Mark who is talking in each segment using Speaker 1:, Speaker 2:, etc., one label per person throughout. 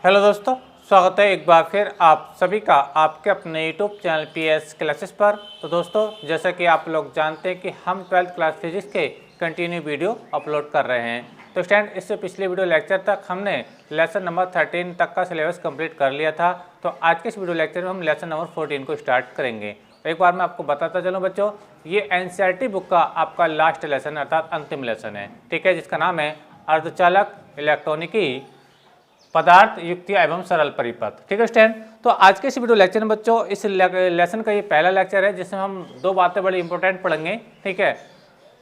Speaker 1: Hello दोस्तों, स्वागत है एक बार फिर आप सभी का आपके अपने यूट्यूब चैनल पीएस क्लासेस पर। तो दोस्तों, जैसा कि आप लोग जानते हैं कि हम 12th क्लास फिजिक्स के कंटिन्यू वीडियो अपलोड कर रहे हैं। तो स्टूडेंट, इससे पिछले वीडियो लेक्चर तक हमने लेसन नंबर 13 तक का सिलेबस कंप्लीट कर लिया था। तो आज के इस वीडियो लेक्चर में हम लेसन नंबर 14 को स्टार्ट करेंगे। एक बार मैं आपको बताता चलूँ बच्चों, ये एनसीईआरटी बुक का आपका लास्ट लेसन अर्थात अंतिम लेसन है, ठीक है, जिसका नाम है अर्धचालक, इलेक्ट्रॉनिकी, पदार्थ, युक्ति एवं सरल परिपथ। ठीक है स्टूडेंट, तो आज के इस वीडियो लेक्चर में बच्चों इस लेसन का ये पहला लेक्चर है जिसमें हम दो बातें बड़ी इंपॉर्टेंट पढ़ेंगे। ठीक है,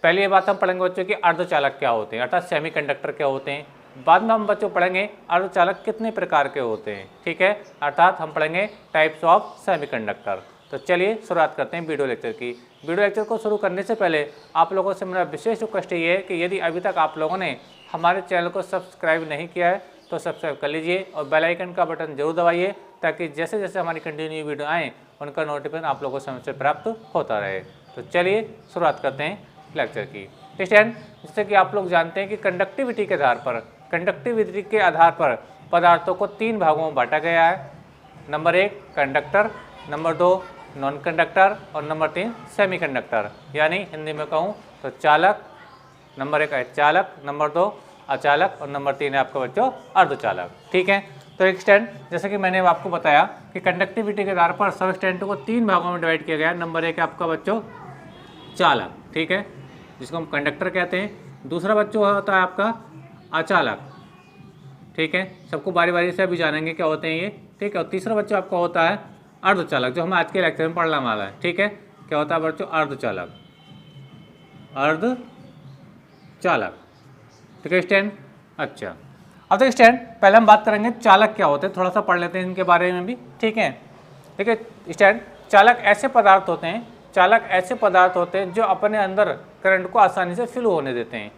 Speaker 1: पहली ये बात हम पढ़ेंगे बच्चों कि अर्धचालक क्या होते हैं अर्थात सेमीकंडक्टर क्या होते हैं। बाद में हम बच्चों पढ़ेंगे अर्धचालक कितने प्रकार के होते हैं, ठीक है, अर्थात हम पढ़ेंगे टाइप्स ऑफ सेमीकंडक्टर। तो चलिए शुरुआत करते हैं वीडियो लेक्चर की। वीडियो लेक्चर को शुरू करने से पहले आप लोगों से मेरा विशेष रिक्वेस्ट ये है कि यदि अभी तक आप लोगों ने हमारे चैनल को सब्सक्राइब नहीं किया है तो सब्सक्राइब कर लीजिए और बेल आइकन का बटन जरूर दबाइए ताकि जैसे जैसे हमारी कंटिन्यू वीडियो आएँ उनका नोटिफिकेशन आप लोगों को समय से प्राप्त होता रहे। तो चलिए शुरुआत करते हैं लेक्चर की। स्टूडेंट, जैसे कि आप लोग जानते हैं कि कंडक्टिविटी के आधार पर पदार्थों को तीन भागों में बांटा गया है। Number 1 conductor, number 2 non conductor और नंबर 3 सेमीकंडक्टर, यानी हिंदी में कहूँ तो चालक। नंबर 1 है चालक, नंबर 2 अचालक और नंबर 3 है आपका बच्चों अर्धचालक। ठीक है, तो एक स्टैंड जैसे कि मैंने आपको बताया कि कंडक्टिविटी के आधार पर सब स्टैंड को तीन भागों में डिवाइड किया गया है। नंबर 1 है आपका बच्चों चालक, ठीक है, जिसको हम कंडक्टर कहते हैं। दूसरा बच्चों होता है आपका अचालक, ठीक है, सबको बारी बारी से अभी जानेंगे क्या होते हैं ये, ठीक है। और तीसरा बच्चों आपका होता है अर्धचालक, जो हम आज के लेक्चर में पढ़ने वाला है। ठीक है, क्या होता है बच्चों अर्धचालक, अर्धचालक, ठीक है स्टैंड। अच्छा, अब देखिए स्टैंड, पहले हम बात करेंगे चालक क्या होते हैं, थोड़ा सा पढ़ लेते हैं इनके बारे में भी। ठीक है, देखिए स्टैंड, चालक ऐसे पदार्थ होते हैं जो अपने अंदर करंट को आसानी से फ्लो होने देते हैं,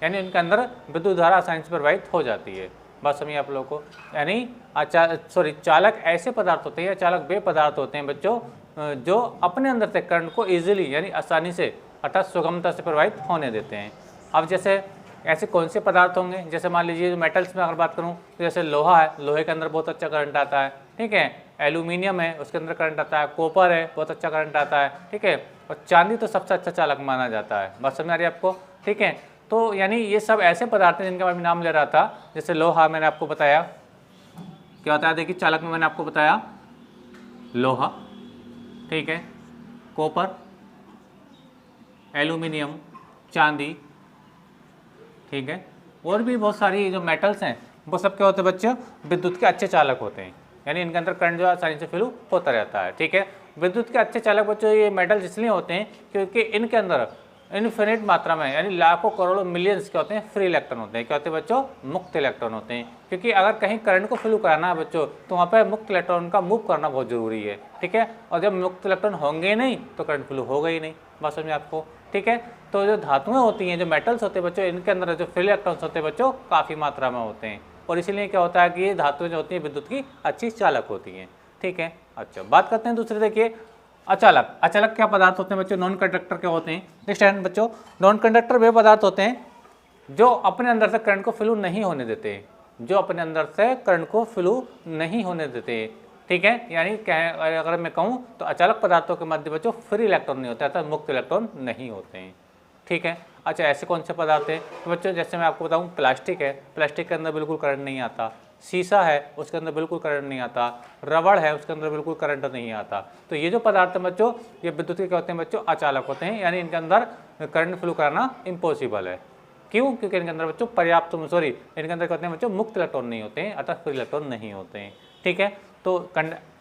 Speaker 1: यानी उनके अंदर विद्युत धारा आसानी से प्रवाहित हो जाती है। बात समझिए आप लोगों को, यानी चालक ऐसे पदार्थ होते हैं या चालक वे पदार्थ होते हैं बच्चों जो अपने अंदर से करंट को ईजिली यानी आसानी से अर्थात सुगमता से प्रवाहित होने देते हैं। अब जैसे ऐसे कौन से पदार्थ होंगे, जैसे मान लीजिए मेटल्स में अगर बात करूं तो जैसे लोहा है, लोहे के अंदर बहुत अच्छा करंट आता है। ठीक है, एल्यूमिनियम है, उसके अंदर करंट आता है। कॉपर है, बहुत अच्छा करंट आता है। ठीक है, और चांदी तो सबसे अच्छा चालक माना जाता है। बात समझ आ रही है आपको। ठीक है, तो यानी ये सब ऐसे पदार्थ हैं जिनका मैं नाम ले रहा था। जैसे लोहा मैंने आपको बताया क्या होता है, देखिए चालक में मैंने आपको बताया लोहा, ठीक है, कॉपर, एल्यूमिनियम, चांदी, ठीक है, और भी बहुत सारी जो मेटल्स हैं वो सब क्या होते हैं बच्चों विद्युत के अच्छे चालक होते हैं, यानी इनके अंदर करंट जो आसानी से फ्लो होता रहता है। ठीक है, विद्युत के अच्छे चालक बच्चों ये मेटल्स इसलिए होते हैं क्योंकि इनके अंदर इनफिनिट मात्रा में यानी लाखों करोड़ों मिलियंस क्या होते हैं फ्री इलेक्ट्रॉन होते हैं। क्या होते हैं बच्चों मुक्त इलेक्ट्रॉन होते हैं, क्योंकि अगर कहीं करंट को फ्लो कराना है बच्चों तो वहाँ पर मुक्त इलेक्ट्रॉन का मूव करना बहुत जरूरी है। ठीक है, और जब मुक्त इलेक्ट्रॉन होंगे नहीं तो करंट फ्लो होगा ही नहीं। बात समझ में आपको। ठीक है, तो जो धातुएं होती हैं, जो मेटल्स होते हैं बच्चों, इनके अंदर जो फ्री इलेक्ट्रॉन्स होते हैं बच्चों काफ़ी मात्रा में होते हैं, और इसीलिए क्या होता है कि ये धातुएं जो होती हैं विद्युत की अच्छी चालक होती हैं। ठीक है, अच्छा बात करते हैं दूसरे, देखिए अचालक। अचालक क्या पदार्थ होते हैं बच्चों, नॉन कंडक्टर क्या होते हैं। नेक्स्ट टाइम बच्चों, नॉन कंडक्टर वे पदार्थ होते हैं जो अपने अंदर से करंट को फ्लो नहीं होने देते, जो अपने अंदर से करंट को फ्लो नहीं होने देते। ठीक है, यानी अगर मैं कहूँ तो अचालक पदार्थों के मध्य बच्चों फ्री इलेक्ट्रॉन नहीं होता है, मुक्त इलेक्ट्रॉन नहीं होते हैं। ठीक है, अच्छा ऐसे कौन से पदार्थ हैं तो बच्चों, जैसे मैं आपको बताऊँ प्लास्टिक है, प्लास्टिक के अंदर बिल्कुल करंट नहीं आता। शीशा है, उसके अंदर बिल्कुल करंट नहीं आता। रबड़ है, उसके अंदर बिल्कुल करंट नहीं आता। तो ये जो पदार्थ हैं बच्चों ये विद्युत के क्या होते हैं बच्चों अचालक होते हैं, यानी इनके अंदर करंट फ्लो करना इम्पॉसिबल है। क्यों? क्योंकि इनके अंदर बच्चों इनके अंदर क्या होते हैं बच्चों मुक्त इलेक्ट्रॉन नहीं होते हैं अर्थात फ्री इलेक्ट्रॉन नहीं होते हैं। ठीक है, तो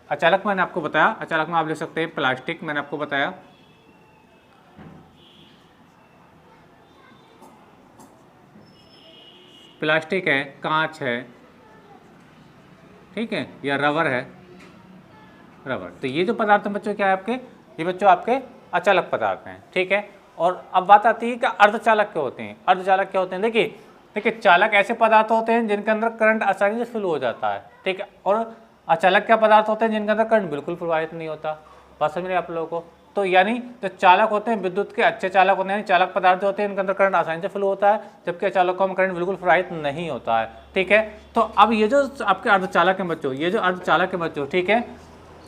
Speaker 1: अचालक मैंने आपको बताया, अचालक में आप ले सकते हैं प्लास्टिक, मैंने आपको बताया, प्लास्टिक है, कांच है, ठीक है, या रबर है, रबर। तो ये जो पदार्थ हैं बच्चों क्या है आपके, ये बच्चों आपके अचालक पदार्थ हैं। ठीक है, और अब बात आती है कि अर्धचालक क्या होते हैं। अर्धचालक क्या होते हैं, देखिए चालक ऐसे पदार्थ होते हैं जिनके अंदर करंट आसानी से फ्लो हो जाता है। ठीक है, और अचालक क्या पदार्थ होते हैं जिनके अंदर करंट बिल्कुल प्रवाहित नहीं होता। बात समझ रहे आप लोगों को। तो यानी जो चालक होते हैं विद्युत के अच्छे चालक होते हैं, यानी चालक पदार्थ जो होते हैं इनके अंदर करंट आसानी से फ्लो होता है, जबकि अचालकों में करंट बिल्कुल प्रवाहित नहीं होता है। ठीक है, तो अब ये जो आपके अर्धचालक हैं बच्चों, ये जो अर्धचालक है बच्चों, ठीक है,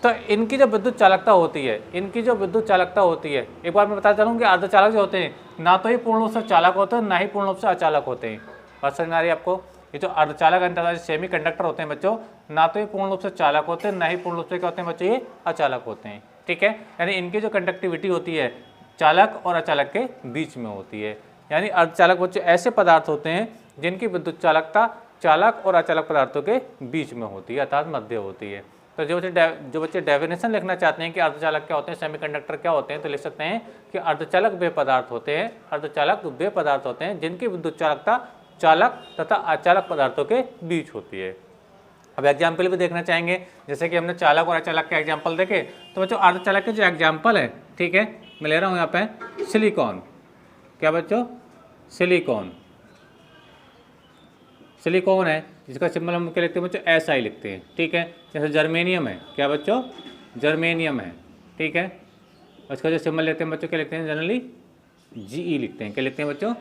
Speaker 1: तो इनकी जो विद्युत चालकता होती है, इनकी जो विद्युत चालकता होती है, एक बार मैं बता चलूँ कि अर्धचालक जो होते हैं ना तो ये पूर्ण रूप से चालक होते हैं, ना ही पूर्ण रूप से अचालक होते हैं। बात समझ में आ रही है आपको? ये जो अर्धचालक अंततः सेमी कंडक्टर होते हैं बच्चों, ना तो ये पूर्ण रूप से चालक होते हैं, ना ही पूर्ण रूप से क्या होते हैं बच्चों, ये अचालक होते हैं। ठीक है, यानी इनकी जो कंडक्टिविटी होती है चालक और अचालक के बीच में होती है। यानी अर्धचालक बच्चों ऐसे पदार्थ होते हैं जिनकी विद्युत चालकता चालक और अचालक पदार्थों के बीच में होती है, अर्थात मध्य होती है। तो जो बच्चे डेफिनेशन लिखना चाहते हैं कि अर्धचालक क्या होते हैं, सेमीकंडक्टर क्या होते हैं, तो लिख सकते हैं कि अर्धचालक वे पदार्थ होते हैं, अर्धचालक वे पदार्थ होते हैं जिनकी विद्युत चालकता चालक तथा अचालक पदार्थों के बीच होती है। अब एग्जाम्पल भी देखना चाहेंगे, जैसे कि हमने चालक और अचालक के एग्जाम्पल देखे, तो बच्चों अर्धचालक के जो एग्जाम्पल है, ठीक है, मैं ले रहा हूँ यहाँ पे सिलिकॉन। क्या बच्चों? सिलिकॉन। सिलिकॉन है जिसका सिंबल हम क्या लिखते हैं बच्चों, SI लिखते हैं। ठीक है, जैसे जर्मेनियम है, क्या बच्चों? जर्मेनियम है। ठीक है, उसका जो सिंबल लेते हैं बच्चों क्या लिखते हैं, जनरली GE लिखते हैं। क्या लिखते हैं बच्चों?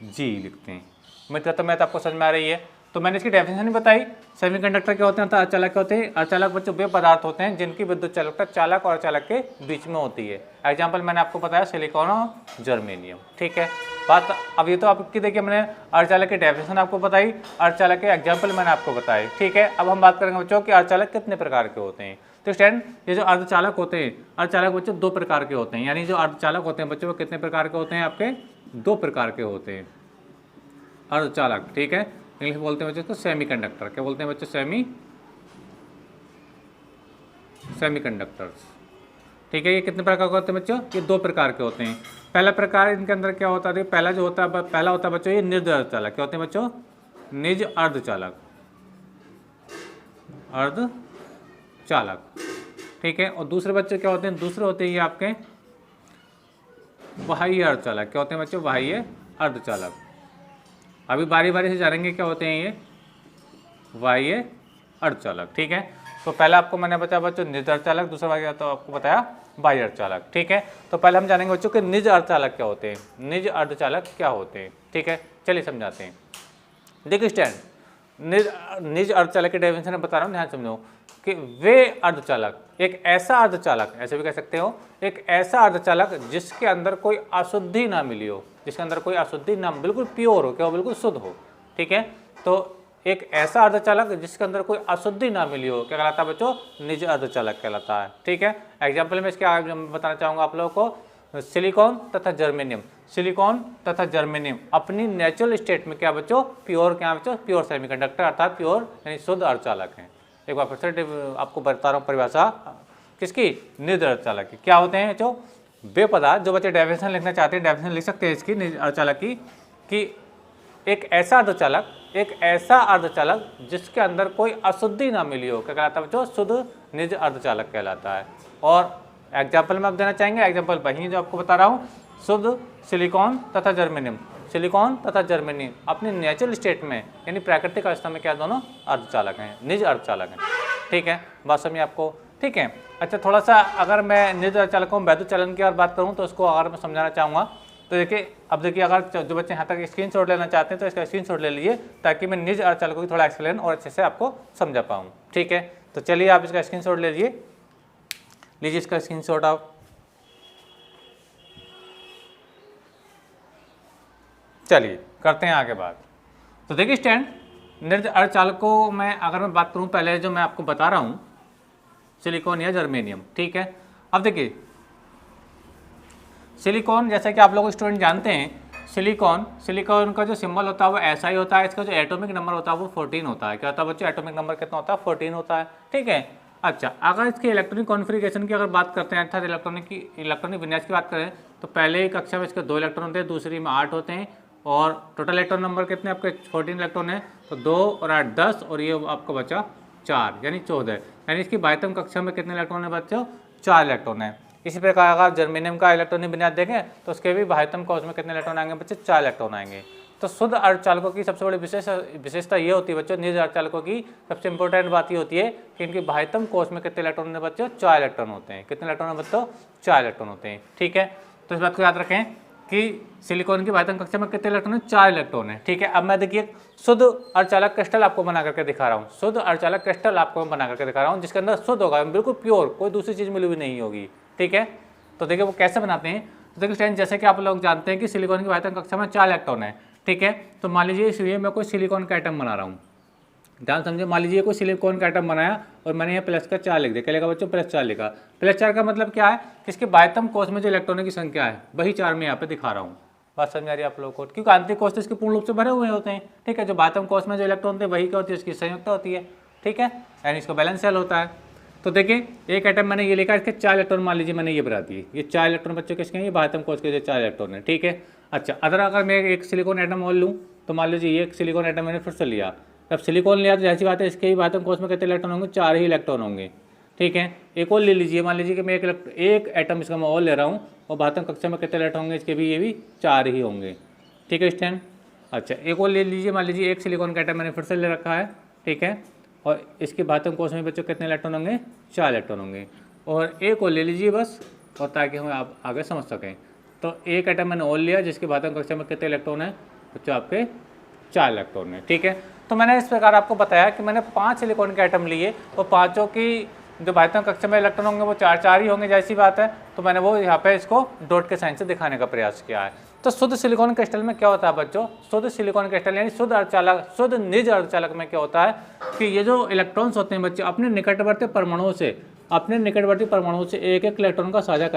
Speaker 1: GE लिखते हैं। मित्र तो मैं तो आपको समझ में आ रही है। तो मैंने इसकी डेफिनेशन नहीं बताई। सेमीकंडक्टर क्या होते हैं, अचालक क्या होते हैं? अचालक बच्चों वे पदार्थ होते हैं जिनकी विद्युत चालकता चालक और अचालक के बीच में होती है। एग्जाम्पल मैंने आपको बताया सिलिकॉन और जर्मेनियम। ठीक है, बात अब ये तो आपकी देखिए मैंने अर्धचालक की डेफिनेशन आपको बताई, अर्धचालक के एग्जाम्पल मैंने आपको बताए। ठीक है, अब हम बात करेंगे बच्चों कि अर्धचालक कितने प्रकार के होते हैं। तो स्टूडेंट ये जो अर्धचालक होते हैं, अर्धचालक बच्चों 2 प्रकार के होते हैं। यानी जो अर्धचालक होते हैं बच्चों वो कितने प्रकार के होते हैं आपके? 2 प्रकार के होते हैं अर्धचालक। ठीक है, इंग्लिश बोलते हैं बच्चों तो सेमीकंडक्टर। क्या बोलते हैं बच्चों? सेमीकंडक्टर्स। ठीक है, ये कितने प्रकार के होते हैं बच्चों? ये 2 प्रकार के होते हैं। पहला प्रकार इनके अंदर क्या होता है, पहला जो होता है, पहला होता है बच्चों ये निज अर्धचालक। क्या होते हैं बच्चों? निज अर्धचालक। अर्धचालक। ठीक है, और दूसरे बच्चे क्या होते हैं? दूसरे होते हैं ये आपके बाह्य अर्धचालक। क्या होते हैं बच्चों? बाह्य अर्धचालक। अभी बारी बारी से जानेंगे क्या होते हैं ये बाह्य अर्धचालक। ठीक है, तो पहला आपको मैंने बताया बच्चों निज अर्धचालक, दूसरा बाह्य तो आपको बताया बाह्य अर्धचालक। ठीक है, तो पहले हम जानेंगे बच्चों कि निज अर्धचालक क्या होते हैं, निज अर्धचालक क्या होते हैं। ठीक है, चलिए समझाते हैं। देखिए स्टैंड, निज अर्धचालक की डेफिनेशन बता रहा हूँ, ध्यान समझो कि वे अर्धचालक एक ऐसा अर्धचालक, ऐसे भी कह सकते हो, एक ऐसा अर्धचालक जिसके अंदर कोई अशुद्धि ना मिली हो, जिसके अंदर कोई अशुद्धि ना, बिल्कुल प्योर हो, क्या हो? बिल्कुल शुद्ध हो। ठीक है, तो एक ऐसा अर्धचालक जिसके अंदर कोई अशुद्धि ना मिली हो क्या कहलाता है बच्चों? निज अर्धचालक कहलाता है। ठीक है, एग्जाम्पल में इसके आगे बताना चाहूँगा आप लोगों को, सिलिकॉन तथा जर्मेनियम। सिलिकॉन तथा जर्मेनियम अपनी नेचुरल स्टेट में क्या बच्चों? प्योर, क्या बच्चों? प्योर सेमीकंडक्टर, अर्थात प्योर यानी शुद्ध अर्धचालक हैं। एक बार फिर से आपको बता रहा हूँ परिभाषा किसकी? निज अर्धचालक की। क्या होते हैं जो वे पदार्थ, जो बच्चे डेफिनेशन लिखना चाहते हैं डेफिनेशन लिख सकते हैं इसकी निज अर्धचालक की, कि एक ऐसा अर्धचालक, एक ऐसा अर्धचालक जिसके अंदर कोई अशुद्धि ना मिली हो क्या कहलाता है बच्चों? शुद्ध निज अर्धचालक कहलाता है। और एग्जाम्पल में आप देना चाहेंगे, एग्जाम्पल वही जो आपको बता रहा हूँ, शुद्ध सिलिकॉन तथा जर्मेनियम। सिलिकॉन तथा जर्मेनियम अपनी नेचुरल स्टेट में यानी प्राकृतिक अवस्था में क्या दोनों अर्धचालक हैं, निज अर्धचालक हैं। ठीक है, बात समझिए आपको। ठीक है, अच्छा थोड़ा सा अगर मैं निज अर्धचालकों में वैद्युत चलन की और बात करूँ तो उसको अगर मैं समझाना चाहूँगा तो देखिए, अब देखिए अगर जो बच्चे यहाँ तक स्क्रीनशॉट लेना चाहते हैं तो इसका स्क्रीनशॉट ले लीजिए ताकि मैं निज अर्धचालकों की थोड़ा एक्सप्लेन और अच्छे से आपको समझा पाऊँ। ठीक है, तो चलिए आप इसका स्क्रीनशॉट ले लीजिए इसका स्क्रीनशॉट आप। चलिए करते हैं आगे बात। तो देखिए स्टैंड, निज अर्धचालकों में अगर मैं बात करूँ, पहले जो मैं आपको बता रहा हूँ सिलिकॉन या जर्मेनियम। ठीक है, अब देखिए सिलिकॉन, जैसे कि आप लोग स्टूडेंट जानते हैं, सिलिकॉन का जो सिंबल होता है वो SI होता है, इसका जो एटॉमिक नंबर होता है वो 14 होता है। क्या होता है बच्चों? एटॉमिक नंबर कितना होता है? 14 होता है। ठीक है, अच्छा अगर इसके इलेक्ट्रॉनिक कॉन्फ़िगरेशन की अगर बात करते हैं, अर्थात इलेक्ट्रॉनिक विन्यास की बात करें, तो पहले कक्षा में इसके 2 इलेक्ट्रॉन होते हैं, दूसरी में 8 होते हैं, और टोटल इलेक्ट्रॉन नंबर कितने आपके? 14 इलेक्ट्रॉन है, तो 2 और 8 10, और ये आपका बचा 4 यानी 14। यानी इसकी बाह्यतम कक्षा में कितने इलेक्ट्रॉन है बच्चों? 4 इलेक्ट्रॉन है। इसी प्रकार अगर जर्मेनियम का इलेक्ट्रॉनिक विन्यास देखें तो उसके भी बाह्यतम कोश में कितने इलेक्ट्रॉन आएंगे बच्चे? 4 इलेक्ट्रॉन आएंगे। तो शुद्ध अर्धचालकों की सबसे बड़ी विशेषता ये होती है बच्चों, निज अर्धचालकों की सबसे इंपॉर्टेंट बात ये होती है कि इनकी बाह्यतम कोष में कितने इलेक्ट्रॉन है बच्चों, 4 इलेक्ट्रॉन होते हैं। कितने इलेक्ट्रॉन है बच्चों, 4 इलेक्ट्रॉन होते हैं। ठीक है, तो इस बात को याद रखें कि सिलिकॉन की बाह्यतम कक्षा में कितने इलेक्ट्रॉन है, 4 इलेक्ट्रॉन है। ठीक है, अब मैं देखिए शुद्ध अर्धचालक क्रिस्टल आपको बना करके दिखा रहा हूँ। शुद्ध अर्धचालक क्रिस्टल आपको मैं बना करके दिखा रहा हूँ जिसके अंदर शुद्ध होगा, बिल्कुल प्योर, कोई दूसरी चीज मिली हुई नहीं होगी। ठीक है, तो देखिए वो कैसे बनाते हैं। तो देखिए स्टूडेंट, जैसे कि आप लोग जानते हैं कि सिलिकॉन की बाह्यतम कक्षा में 4 इलेक्ट्रॉन है। ठीक है, तो मान लीजिए इसलिए मैं कोई सिलिकॉन का एटम बना रहा हूँ, ध्यान समझे। मान लीजिए कोई सिलिकॉन का एटम बनाया और मैंने यहाँ प्लस का 4 लिख दिया। क्या लिखा बच्चों, +4 लिखा। +4 का मतलब क्या है, इसके बाह्यतम कोष में जो इलेक्ट्रॉनों की संख्या है वही 4 मैं यहाँ पे दिखा रहा हूँ। बात समझ आ रही है आप लोगों को, क्योंकि आंतरिक कोष तो इसके पूर्ण रूप से भरे हुए होते हैं। ठीक है, जो बाह्यतम कोष में जो इलेक्ट्रॉन होते हैं वही क्या होती है, इसकी संयुक्ता होती है। ठीक है, यानी इसको बैलेंस सेल होता है। तो देखिए एक एटम मैंने ये लिखा, इसके 4 इलेक्ट्रॉन मान लीजिए मैंने ये बना दिए। ये 4 इलेक्ट्रॉन बच्चों किसके हैं, ये बाह्यतम कोष के जो 4 इलेक्ट्रॉन है। ठीक है, अच्छा अगर मैं एक सिलिकॉन एटम और लूँ, तो मान लीजिए ये एक सिलिकॉन एटम मैंने फिर से लिया। जब सिलिकॉन लिया तो जैसी बात है, इसके ही बाह्यतम कोष में कितने इलेक्ट्रॉन होंगे, 4 ही इलेक्ट्रॉन होंगे। ठीक है, एक और ले लीजिए, मान लीजिए कि मैं एक एटम इसका मैं और ले रहा हूँ और बाह्यतम कक्षा में कितने इलेक्ट्रॉन होंगे, इसके भी ये भी 4 ही होंगे। ठीक है स्टैंड, अच्छा एक और ले लीजिए, मान लीजिए एक सिलिकॉन का एटम मैंने फिर से ले रखा है। ठीक है, और इसके बाह्यतम कोष में बच्चों कितने इलेक्ट्रॉन होंगे, 4 इलेक्ट्रॉन होंगे। और एक और ले लीजिए बस, और ताकि हमें आप आगे समझ सकें। तो एक एटम मैंने और लिया जिसके बाह्यतम कक्षा में कितने इलेक्ट्रॉन है बच्चों, आपके 4 इलेक्ट्रॉन है। ठीक है, तो मैंने इस प्रकार आपको बताया कि मैंने 5 सिलिकॉन के एटम लिए और पाँचों की जो बाह्यतम कक्षा में इलेक्ट्रॉन होंगे वो 4 ही होंगे, जैसी बात है। तो मैंने वो यहाँ पे इसको डॉट के साइन से दिखाने का प्रयास किया है। तो शुद्ध सिलिकॉन क्रिस्टल में क्या होता है बच्चों, शुद्ध सिलिकॉन क्रिस्टल यानी शुद्ध अर्धचालक, शुद्ध निज अर्धचालक में क्या होता है कि ये जो इलेक्ट्रॉन्स होते हैं बच्चे अपने निकटवर्ती परमाणुओं से एक एक इलेक्ट्रॉन का साझा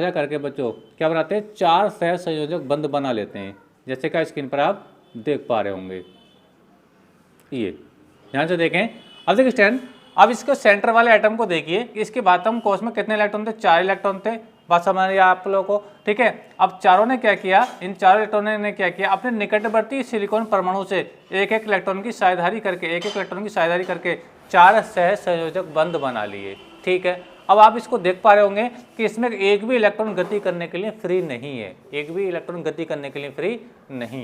Speaker 1: करके बच्चों क्या बनाते हैं, 4 सहसंयोजक बंध बना लेते हैं। जैसे कि स्क्रीन पर आप देख पा रहे होंगे, ये ध्यान से देखें। अब देखिए स्टैंड, अब इसके सेंटर वाले एटम को देखिए, इसके बाह्यतम कोष में कितने इलेक्ट्रॉन थे, 4 इलेक्ट्रॉन थे। बात समझ रही है आप लोगों को। ठीक है, अब चारों ने क्या किया, इन 4 इलेक्ट्रॉनों ने क्या किया, अपने निकटवर्ती सिलिकॉन परमाणु से एक एक इलेक्ट्रॉन की साझेदारी करके 4 सहसंयोजक बंध बना लिए। ठीक है, अब आप इसको देख पा रहे होंगे कि इसमें एक भी इलेक्ट्रॉन गति करने के लिए फ्री नहीं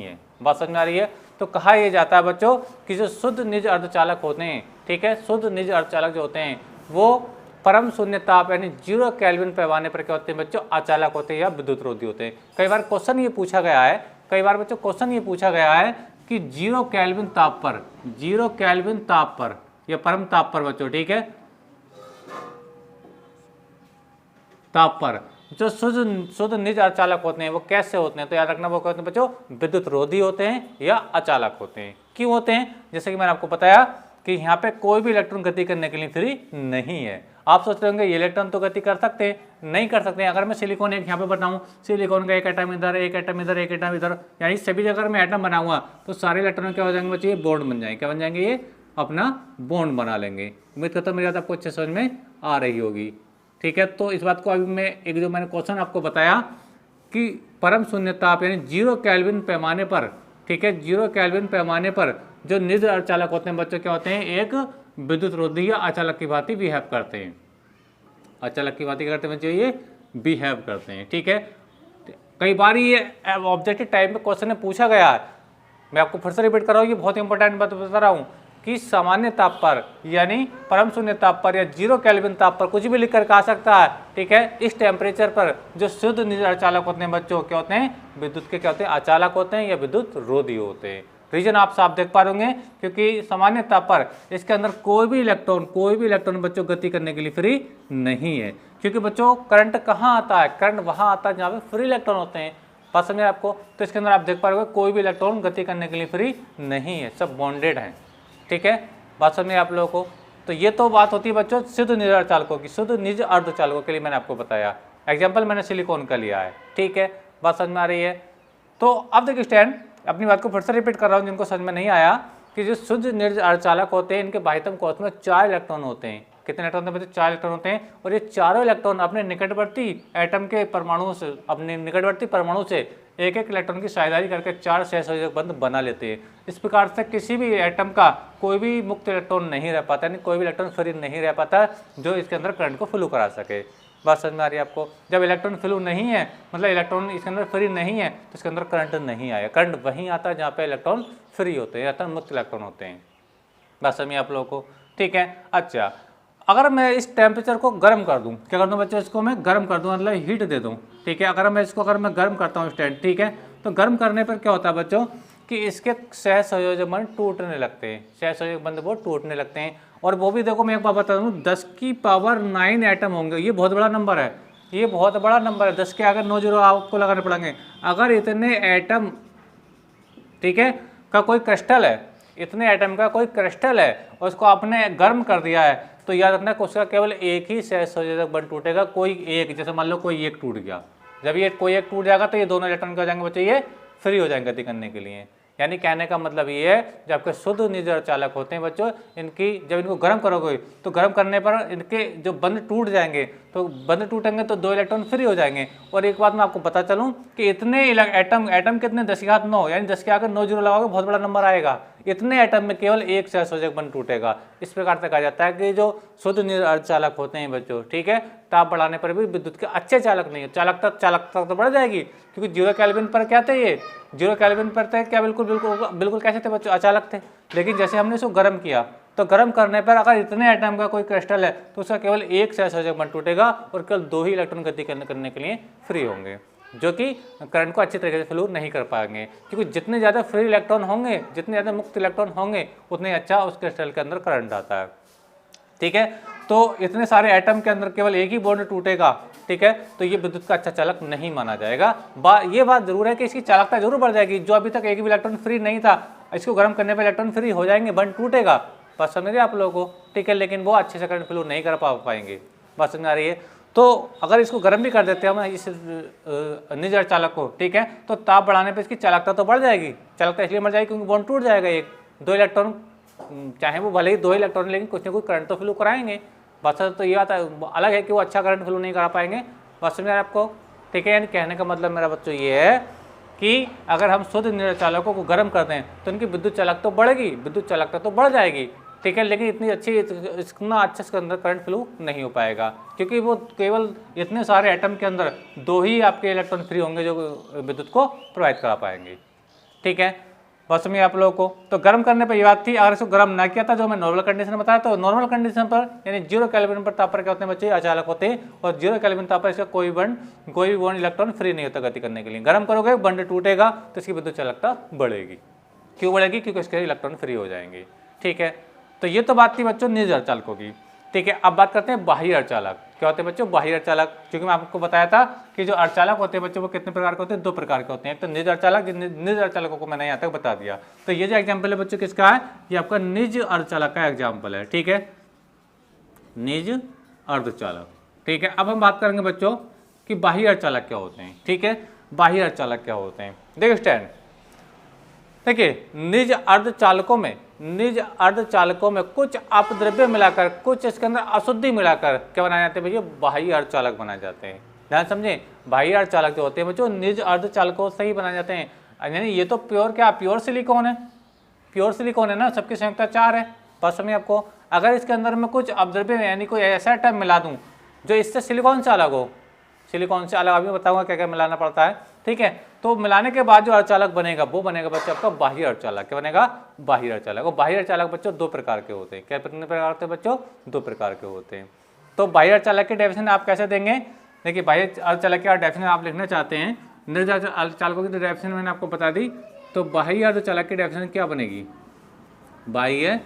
Speaker 1: है, बात समझ में आ रही है। तो कहा यह जाता है बच्चों कि जो शुद्ध निज अर्धचालक होते हैं, ठीक है, शुद्ध निज अर्धचालक जो होते हैं वो परम शून्य ताप यानी 0 केल्विन पैमाने पर क्या होते हैं बच्चों, अचालक होते हैं या विद्युत रोधी होते हैं। कई बार क्वेश्चन ये पूछा गया है कि 0 केल्विन ताप पर या परम ताप पर बच्चों, ठीक है, ताप पर जो शुद्ध निज अर्धचालक होते हैं वो कैसे होते हैं। तो याद रखना, वो क्या होते हैं बच्चों, विद्युत रोधी होते हैं या अचालक होते हैं। क्यों होते हैं, जैसे कि मैंने आपको बताया कि यहाँ पे कोई भी इलेक्ट्रॉन गति करने के लिए फ्री नहीं है। आप सोच रहे होंगे ये इलेक्ट्रॉन तो गति कर सकते हैं, नहीं कर सकते हैं। अगर मैं सिलिकॉन एक यहाँ पे बताऊँ, सिलिकॉन का एक एटम इधर, एक एटम इधर, एक एटम इधर, यानी सभी जगह मैं एटम बनाऊंगा तो सारे इलेक्ट्रॉन क्या हो जाएंगे बच्चे, ये बॉन्ड बन जाएंगे। क्या बन जाएंगे, ये अपना बॉन्ड बना लेंगे। उम्मीद करता हूँ मेरी बात आपको अच्छे समझ में आ रही होगी। ठीक है, तो इस बात को अभी मैं एक जो मैंने क्वेश्चन आपको बताया कि परम शून्य ताप यानी 0 केल्विन पैमाने पर, ठीक है, 0 केल्विन पैमाने पर जो निज अर्धचालक होते हैं बच्चों क्या होते हैं, एक विद्युत रोधी या अचालक की भांति बिहेव करते हैं। अचालक की भांति करते हैं बच्चों, ये बिहेव करते हैं। ठीक है, कई बार ये ऑब्जेक्टिव टाइप में क्वेश्चन में पूछा गया है। मैं आपको फिर से रिपीट कर रहा हूँ, ये बहुत इंपॉर्टेंट बात बता रहा हूँ कि सामान्य ताप पर यानी परम शून्य ताप पर या 0 केल्विन ताप पर कुछ भी लिख कर आ सकता है। ठीक है, इस टेम्परेचर पर जो शुद्ध निज अर्धचालक होते हैं बच्चों क्या होते हैं, विद्युत के क्या होते हैं, अचालक होते हैं या विद्युत रोधी होते हैं। रीजन आप साफ देख पा रहे होंगे, क्योंकि सामान्य ताप पर इसके अंदर कोई भी इलेक्ट्रॉन बच्चों गति करने के लिए फ्री नहीं है। क्योंकि बच्चों करंट कहाँ आता है, करंट वहाँ आता है जहाँ पे फ्री इलेक्ट्रॉन होते हैं। बात समझे आपको। तो इसके अंदर आप देख पा रहे हो कोई भी इलेक्ट्रॉन गति करने के लिए फ्री नहीं है, सब बॉन्डेड है। ठीक है, बात समझ में आप लोगों को। तो ये तो बात होती है बच्चों शुद्ध निज अर्धचालकों की। शुद्ध निज अर्धचालकों के लिए मैंने आपको बताया, एग्जाम्पल मैंने सिलिकॉन का लिया है। ठीक है, बात समझ में आ रही है। तो अब देखिए स्टैंड, अपनी बात को फिर से रिपीट कर रहा हूँ जिनको समझ में नहीं आया, कि जो शुद्ध निज अर्धचालक होते हैं इनके बाह्यतम कोष में 4 इलेक्ट्रॉन होते हैं। कितने इलेक्ट्रॉन होते हैं, 4 इलेक्ट्रॉन होते हैं। और ये चारों इलेक्ट्रॉन अपने निकटवर्ती एटम के परमाणु से, अपने निकटवर्ती परमाणु से एक एक इलेक्ट्रॉन की साझेदारी करके 4 सहसंयोजक बंध बना लेते हैं। इस प्रकार से किसी भी एटम का कोई भी मुक्त इलेक्ट्रॉन नहीं रह पाता, यानी कोई भी इलेक्ट्रॉन फ्री नहीं रह पाता जो इसके अंदर करंट को फ्लो करा सके। बात समझ में आ रही है आपको? जब इलेक्ट्रॉन फ्लो नहीं है, मतलब इलेक्ट्रॉन इसके अंदर फ्री नहीं है, तो इसके अंदर करंट नहीं आएगा। करंट वहीं आता है जहाँ पे इलेक्ट्रॉन फ्री होते हैं या तो मुक्त इलेक्ट्रॉन होते हैं। बात समझ आप लोगों को? ठीक है। अच्छा, अगर मैं इस टेम्परेचर को गर्म कर दूं, क्या कर दूं बच्चों, इसको मैं गर्म कर दूं, मतलब हीट दे दूं। ठीक है, अगर मैं गर्म करता हूँ स्टैंड, ठीक है, तो गर्म करने पर क्या होता है बच्चों कि इसके सहसंयोजक बंध टूटने लगते हैं, सहसंयोजक बंध वो टूटने लगते हैं। और वो भी देखो, मैं एक बात बता दूं, 10 की पावर 9 एटम होंगे। ये बहुत बड़ा नंबर है, ये बहुत बड़ा नंबर है। 10 के आगे 9 जीरो आपको लगाने पड़ेंगे। अगर इतने एटम, ठीक है, का कोई क्रिस्टल है, इतने एटम का कोई क्रिस्टल है और उसको आपने गर्म कर दिया है, तो याद रखना कि उसका केवल एक ही सहसंयोजक बंध टूटेगा, कोई एक। जैसे मान लो कोई एक टूट गया, जब ये कोई एक टूट जाएगा तो ये दोनों इलेक्ट्रॉन क्या हो जाएंगे बच्चे, ये फ्री हो जाएंगे गति करने के लिए। यानी कहने का मतलब ये है, जब आपके शुद्ध निर्जल अर्धचालक होते हैं बच्चों, इनकी जब इनको गर्म करोगे तो गर्म करने पर इनके जो बंध टूट जाएंगे, तो बंध टूटेंगे तो 2 इलेक्ट्रॉन फ्री हो जाएंगे। और एक बात मैं आपको बता चलूं कि इतने एटम कितने, 10 की घात 9, यानी 10 के आगे 9 जीरो लगाओगे बहुत बड़ा नंबर आएगा। इतने एटम में केवल एक सहसंयोजक बंध टूटेगा। इस प्रकार से कहा जाता है कि जो शुद्ध निर्जल अर्धचालक होते हैं बच्चों, ठीक है, ताप बढ़ाने पर भी विद्युत के अच्छे चालक नहीं है। चालकता तो बढ़ जाएगी, क्योंकि 0 केल्विन पर क्या थे, ये 0 केल्विन पर थे क्या, बिल्कुल कैसे थे बच्चों, अचालक थे। लेकिन जैसे हमने इसको गर्म किया, तो गर्म करने पर अगर इतने एटम का कोई क्रिस्टल है तो उसका केवल एक सहसंयोजक बंध टूटेगा और केवल 2 ही इलेक्ट्रॉन गति करने के लिए फ्री होंगे, जो कि करंट को अच्छे तरीके से फ्लो नहीं कर पाएंगे। क्योंकि जितने ज़्यादा फ्री इलेक्ट्रॉन होंगे, जितने ज़्यादा मुक्त इलेक्ट्रॉन होंगे, उतने अच्छा उस क्रिस्टल के अंदर करंट आता है। ठीक है, तो इतने सारे एटम के अंदर केवल एक ही बॉन्ड टूटेगा, ठीक है, तो ये विद्युत का अच्छा चालक नहीं माना जाएगा। ये बात जरूर है कि इसकी चालकता जरूर बढ़ जाएगी। जो अभी तक एक भी इलेक्ट्रॉन फ्री नहीं था, इसको गर्म करने पर इलेक्ट्रॉन फ्री हो जाएंगे, बंद टूटेगा। बात समझ रहे आप लोगों को? ठीक है, लेकिन वो अच्छे से करंट फ्लो नहीं कर पाएंगे। बात समझ आ रही है? तो अगर इसको गर्म भी कर देते हैं हम इस निर्जल अर्धचालक को, ठीक है, तो ताप बढ़ाने पर इसकी चालकता तो बढ़ जाएगी। चालकता इसलिए बढ़ जाएगी क्योंकि बॉन्ड टूट जाएगा, एक 2 इलेक्ट्रॉन, चाहे वो भले ही 2 इलेक्ट्रॉन, लेकिन कुछ ना कुछ करंट तो फ्लो कराएंगे। बस तो ये बात अलग है कि वो अच्छा करंट फ्लो नहीं करा पाएंगे। बस समझ आपको? ठीक है, यानी कहने का मतलब मेरा बच्चों ये है कि अगर हम शुद्ध निर्जल चालकों को गर्म कर दें तो इनकी विद्युत चालकता तो बढ़ेगी, विद्युत चालकता तो बढ़ जाएगी, ठीक है, लेकिन इतनी अच्छी, इतना अच्छा इसके अंदर करंट फ्लो नहीं हो पाएगा, क्योंकि वो केवल इतने सारे एटम के अंदर 2 ही आपके इलेक्ट्रॉन फ्री होंगे जो विद्युत को प्रोवाइड करा पाएंगे। ठीक है, बस में आप लोगों को तो गर्म करने पर ये बात थी। अगर इसको गर्म ना किया था, जो मैं नॉर्मल कंडीशन में बताया, तो नॉर्मल कंडीशन पर यानी 0 केल्विन पर ताप पर क्या होते हैं बच्चे, अचालक होते हैं। और 0 केल्विन ताप पर इसका कोई भी बॉन्ड इलेक्ट्रॉन फ्री नहीं होता गति करने के लिए। गर्म करोगे बंड टूटेगा तो इसकी विद्युत चालकता बढ़ेगी। क्यों बढ़ेगी? क्योंकि इसके इलेक्ट्रॉन फ्री हो जाएंगे। ठीक है, तो ये तो बात थी बच्चों निर्जल अर्धचालकों की। ठीक है, अब बात करते हैं बाह्य अर्धचालक। क्या होते हैं बच्चों? बाह्य अर्धचालक। क्योंकि मैं आपको बताया था कि जो अर्धचालक होते हैं बच्चों वो कितने प्रकार के होते हैं, 2 प्रकार के होते हैं। एक तो निर्जल अर्धचालक, निर्जल अर्धचालकों को मैंने यहाँ तक बता दिया। तो ये जो एग्जाम्पल है बच्चों किसका है, ये आपका निज अर्धचालक का एग्जाम्पल है। ठीक है, निज अर्धचालक। ठीक है, अब हम बात करेंगे बच्चों कि बाह्य अर्धचालक क्या होते हैं। ठीक है, बाह्य अर्धचालक क्या होते हैं, देखिए स्टैंड, देखिए निज अर्धचालकों में कुछ अपद्रव्य मिलाकर, कुछ इसके अंदर अशुद्धि मिलाकर क्या बनाए जाते हैं भैया, बाह्य अर्धचालक बनाए जाते हैं। ध्यान समझे, बाह्य अर्धचालक जो होते हैं बच्चों निज अर्धचालकों से ही बनाए जाते हैं। यानी ये तो प्योर क्या, प्योर सिलिकॉन है, प्योर सिलिकॉन है ना, सबकी संयुक्ता 4 है। बस समझिए आपको, अगर इसके अंदर मैं कुछ अपद्रव्य यानी कोई ऐसा एटम मिला दूं जो इससे सिलिकॉन से अलग हो, सिलिकॉन से अलग, अभी बताऊंगा क्या क्या मिलाना पड़ता है। ठीक है, तो मिलाने के बाद जो अर्धचालक बनेगा वो बनेगा बच्चों आपका बाह्य अर्धचालक। क्या बनेगा? बाह्य अर्धचालक। और बाह्य अर्धचालक बच्चों 2 प्रकार के होते हैं। क्या कितने प्रकार होते हैं बच्चों? 2 प्रकार के होते हैं। तो बाह्य अर्धचालक की डेफिनेशन आप कैसे देंगे? देखिए बाह्य अर्धचालक की डेफिनेशन आप लिखना चाहते हैं, निर्जल अर्धचालकों की डेफिनेशन मैंने आपको बता दी। तो बाह्य अर्धचालक की डेफिनेशन क्या बनेगी? बाह्य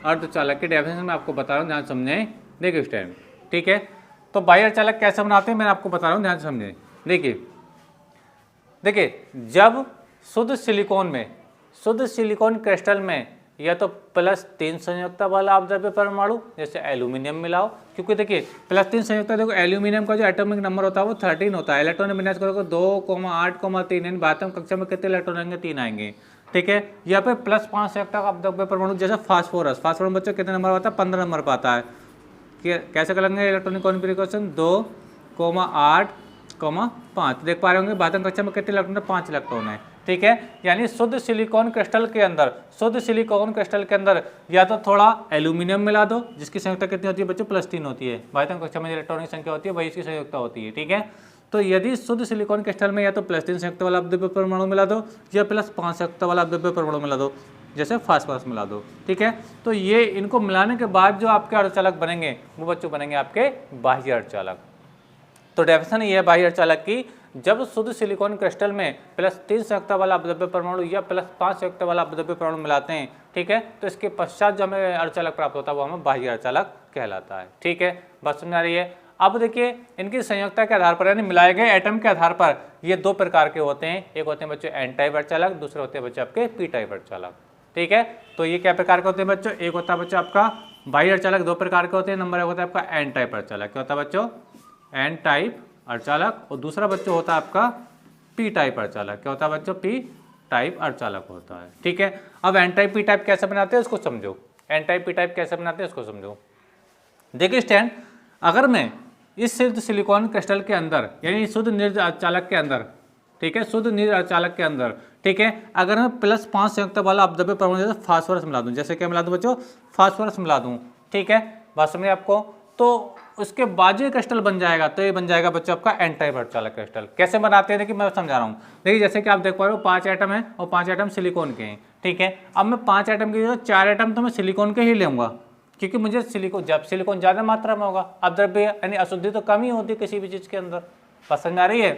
Speaker 1: अर्धचालक की डेफिनेशन मैं आपको बता रहा हूँ, ध्यान समझें। देखिए स्टैंड, ठीक है, तो बाह्य अर्धचालक कैसे बनाते हैं मैंने आपको बता रहा हूँ, ध्यान समझें। देखिए जब शुद्ध सिलिकॉन क्रिस्टल में या तो +3 संयुक्ता वाला अपद्रव्य परमाणु जैसे एल्यूमिनियम मिलाओ, क्योंकि देखिए +3 संयुक्ता, देखो एल्यूमिनियम का जो एटॉमिक नंबर होता है वो 13 होता है। इलेक्ट्रॉन विन्यास करोगे 2,8,3, यानी 12वें कक्षा में कितने इलेक्ट्रॉन आएंगे? 3 आएंगे। ठीक है, यहाँ पे +5 संयुक्ता का अपद्रव्य परमाणु जैसे फास्फोरस बच्चों कितने नंबर आता है? 15 नंबर पाता है। कैसे करेंगे इलेक्ट्रॉनिक कॉन्फ़िगरेशन? 2,8,5। देख पा रहे होंगे 12वें कक्षा में कितने इलेक्ट्रॉन है? 5 इलेक्ट्रॉन है। ठीक है। यानी शुद्ध सिलिकॉन क्रिस्टल के अंदर या तो थोड़ा एल्यूमिनियम मिला दो, जिसकी संयोजकता कितनी होती है बच्चों, +3 होती है। भाई तो कक्षा में इलेक्ट्रॉनिक संख्या होती है वही इसकी संयोजकता होती है, ठीक है। तो यदि शुद्ध सिलिकॉन क्रिस्टल में या तो +3 संयुक्त वाला अपद्रव्य परमाणु मिला दो या +5 संयुक्त वाला अपद्रव्य परमाणु मिला दो, जैसे फास्फोरस मिला दो, ठीक है। तो ये इनको मिलाने के बाद जो आपके अर्धचालक बनेंगे वो बच्चों बनेंगे आपके बाह्य अर्धचालक। तो डेफिनेशन ये है बाह्य अर्धचालक की, जब शुद्ध सिलिकॉन क्रिस्टल में +3 संयुक्त वाला अपद्रव्य परमाणु या +5 संयुक्त वाला अपद्रव्य परमाणु मिलाते हैं, ठीक है, तो इसके पश्चात जो हमें अर्धचालक प्राप्त होता है वो हमें बाह्य अर्धचालक कहलाता है, ठीक है। बात समझ आ रही है। अब देखिए इनकी संयोजकता के आधार पर यानी मिलाए गए एटम के आधार पर ये 2 प्रकार के होते हैं, एक होते हैं बच्चों एन टाइप अर्धचालक, दूसरे होते हैं बच्चों आपके पी टाइप अर्धचालक, ठीक है। तो ये क्या प्रकार के होते हैं बच्चों, एक होता है बच्चों आपका बाह्य अर्धचालक, 2 प्रकार के होते हैं। नंबर 1 होता है आपका एन टाइप अर्धचालक, क्या होता है बच्चों, एन टाइप अर्धचालक, और दूसरा बच्चों होता है आपका पी टाइप अर्धचालक, क्या होता है बच्चों, पी टाइप अर्धचालक होता है, ठीक है। अब एन टाइप पी टाइप कैसे बनाते हैं उसको समझो, एन टाइप पी टाइप कैसे बनाते हैं उसको समझो। देखिए स्टैंड, अगर मैं इस शुद्ध सिलिकॉन क्रिस्टल के अंदर यानी शुद्ध निर्ज अर्धचालक के अंदर, ठीक है, शुद्ध निर्ज अर्धचालक के अंदर, ठीक है, अगर मैं +5 संयुक्त वाला अपद्रव्य परमाणु जैसे फास्फोरस मिला दूं, जैसे क्या मिला दूं बच्चों, फास्फोरस मिला दूं, ठीक है, बात समझिए आपको, तो उसके बाद जो क्रिस्टल बन जाएगा तो ये बन जाएगा बच्चों आपका एन टाइप अर्धचालक क्रिस्टल। कैसे बनाते हैं देखिए मैं समझा रहा हूँ। देखिए जैसे कि आप देख पा रहे हो 5 एटम है और 5 एटम सिलिकॉन के हैं, ठीक है। अब मैं 5 एटम की 4 एटम तो मैं सिलिकॉन के ही लूंगा, क्योंकि मुझे सिलिकॉन जब सिलिकॉन ज़्यादा मात्रा में होगा, अपद्रव्य यानी अशुद्धि तो कम ही होती है किसी भी चीज़ के अंदर, पसंद आ रही है।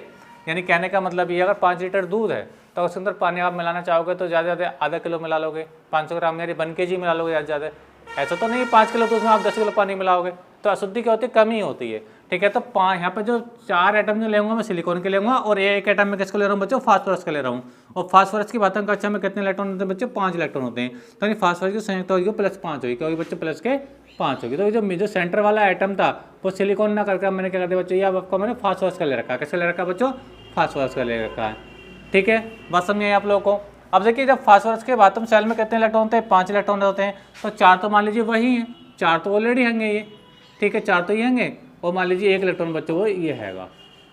Speaker 1: यानी कहने का मतलब ये अगर 5 लीटर दूध है तो उसके अंदर पानी आप मिलाना चाहोगे तो ज़्यादा ज़्यादा आधा किलो मिला लोगे, 500 ग्राम यानी 1 kg मिला लोगे ज़्यादा। ऐसा तो नहीं 5 किलो दूध में आप 10 किलो पानी मिलाओगे, तो अशुद्धि क्या होती है, कम ही होती है, ठीक है। तो यहाँ पे जो 4 एटम जो लेंगे मैं सिलिकॉन के लेंगे और एक एटम में किसको ले रहा हूँ बच्चों, फास्फोरस का ले रहा हूँ। और फास्फोरस की बात कक्षा में कितने इलेक्ट्रॉन होते हैं बच्चों, 5 इलेक्ट्रॉन होते हैं। तो यानी फास्फोरस की संयोजकता होगी +5 होगी, क्या होगी बच्चों, +5 होगी। तो जो सेंटर वाला एटम था वो सिलिकॉन ना करके मैंने क्या कर दिया बच्चों, ये आपको मैंने फास्फोरस का ले रखा है। किसका ले रखा है बच्चों, फास्फोरस का ले रखा है, ठीक है। बात समझिए आप लोगों को। अब देखिए जब फास्फोरस के एटम सेल में कितने इलेक्ट्रॉन होते हैं, 5 इलेक्ट्रॉन होते हैं। तो 4 तो मान लीजिए वही हैं, 4 तो ऑलरेडी होंगे ये, ठीक है, 4 तो ये होंगे, और मान लीजिए 1 इलेक्ट्रॉन बच्चों वो ये हैगा,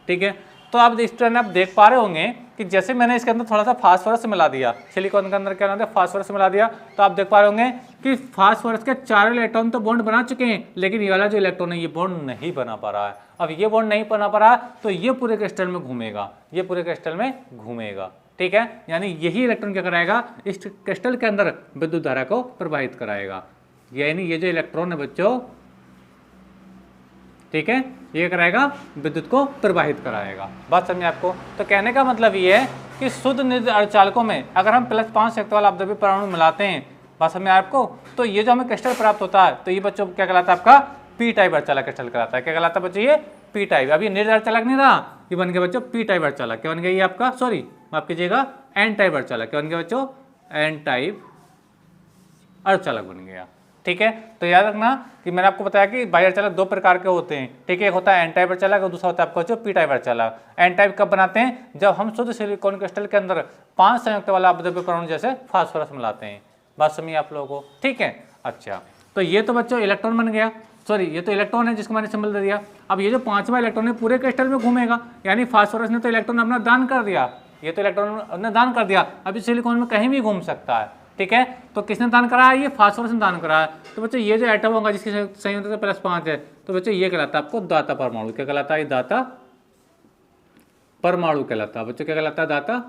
Speaker 1: ठीक है। तो आप इस तरह आप देख पा रहे होंगे कि जैसे मैंने इसके अंदर थोड़ा सा फास्फोरस मिला दिया, सिलिकॉन के अंदर क्या होता है फास्फोरस मिला दिया, तो आप देख पा रहे होंगे कि फास्फोरस के 4 इलेक्ट्रॉन तो बॉन्ड बना चुके हैं, लेकिन ये वाला जो इलेक्ट्रॉन है ये बॉन्ड नहीं बना पा रहा है। अब ये बॉन्ड नहीं बना पा रहा तो ये पूरे क्रिस्टल में घूमेगा, ये पूरे क्रिस्टल में घूमेगा, ठीक है। यानी यही इलेक्ट्रॉन क्या कराएगा, इस क्रिस्टल के अंदर विद्युत धारा को प्रवाहित कराएगा। यानी ये जो इलेक्ट्रॉन है बच्चों, ठीक है, ये कराएगा विद्युत को प्रवाहित कराएगा। बात समझे आपको। तो कहने का मतलब ये है कि शुद्ध निर्ज अर्धचालकों में अगर हम +5 संयुक्त वाला अपद्रव्य परमाणु मिलाते हैं, बात समझे आपको, तो ये जो हमें क्रिस्टल प्राप्त होता है तो ये बच्चों क्या कहलाता है, आपका पी टाइप अर्धचालक क्रिस्टल कहलाता है। क्या कहलाता है बच्चों, ये पी टाइप। अभी निर्ज अर्धचालक नहीं रहा, ये बन गया बच्चों पी टाइप अर्धचालक। क्या बन गया ये आपका, सॉरी माफ कीजिएगा, एन टाइप अर्धचालक। क्या बन गया बच्चों, एन टाइप अर्धचालक बन गया, ठीक है। तो याद रखना कि मैंने आपको बताया कि बाह्य अर्धचालक 2 प्रकार के होते हैं, ठीक है। एक होता है एन टाइप अर्धचालक और दूसरा होता है आपका जो पी टाइप अर्धचालक। एन टाइप कब बनाते हैं, जब हम शुद्ध सिलिकॉन क्रिस्टल के अंदर 5 संयुक्त वाला अपद्रव्य परमाणु जैसे फास्फोरस मिलाते हैं। बात समझिए आप लोगों को, ठीक है। अच्छा, तो ये तो बच्चों इलेक्ट्रॉन बन गया, सॉरी ये तो इलेक्ट्रॉन है जिसको मैंने सिंबल दे दिया। अब ये जो 5वां इलेक्ट्रॉन है पूरे क्रिस्टल में घूमेगा, यानी फास्फोरस ने तो इलेक्ट्रॉन अपना दान कर दिया, ये तो इलेक्ट्रॉन ने दान कर दिया, अभी सिलिकॉन में कहीं भी घूम सकता है, ठीक है। तो किसने दान करा है, ये फास्फोरस ने दान करा है। तो बच्चों ये जो एटम होगा जिसकी संयोजकता +5 है, तो बच्चों ये कहलाता है आपको दाता परमाणु। क्या कहलाता है, दाता परमाणु कहलाता है बच्चों, क्या कहलाता है, दाता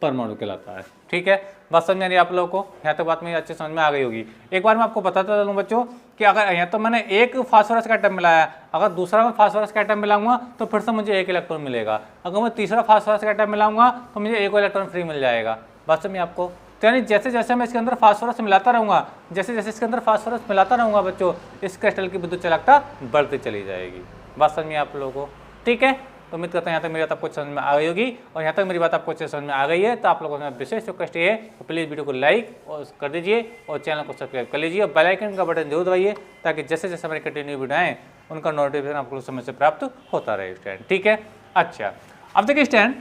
Speaker 1: परमाणु कहलाता है, ठीक है। बात समझ आ रही है आप लोगों को, यहाँ तक बात मेरी अच्छे समझ में आ गई होगी। एक बार मैं आपको बताता चलूँ बच्चों कि अगर यहाँ तो मैंने एक फास्फोरस का एटम मिलाया, अगर दूसरा मैं फास्फोरस का एटम मिलाऊंगा तो फिर से मुझे 1 इलेक्ट्रॉन मिलेगा। अगर मैं तीसरा फास्फोरस का एटम मिलाऊंगा तो मुझे 1 इलेक्ट्रॉन फ्री मिल जाएगा। बात समझिए आपको। तो यानी जैसे जैसे मैं इसके अंदर फास्फोरस मिलाता रहूँगा, जैसे जैसे इसके अंदर फास्फोरस मिलाता रहूँगा बच्चों, इस क्रिस्टल की विद्युत चालकता बढ़ती चली जाएगी। बात समझिए आप लोगों को, ठीक है। तो उम्मीद करता हूँ यहाँ तक मेरी बात आपको समझ में आ गई होगी, और यहाँ तक मेरी बात आपको अच्छे समझ में आ गई है तो आप लोगों से विशेष रिक्वेस्ट ये है तो प्लीज़ वीडियो को लाइक और कर दीजिए और चैनल को सब्सक्राइब कर लीजिए और बेल आइकन का बटन जरूर दबाइए, ताकि जैसे जैसे हमारे कंटिन्यू वीडियो आएँ उनका नोटिफिकेशन आपको समय से प्राप्त होता रहे स्टैंड, ठीक है। अच्छा, अब देखिए स्टैंड,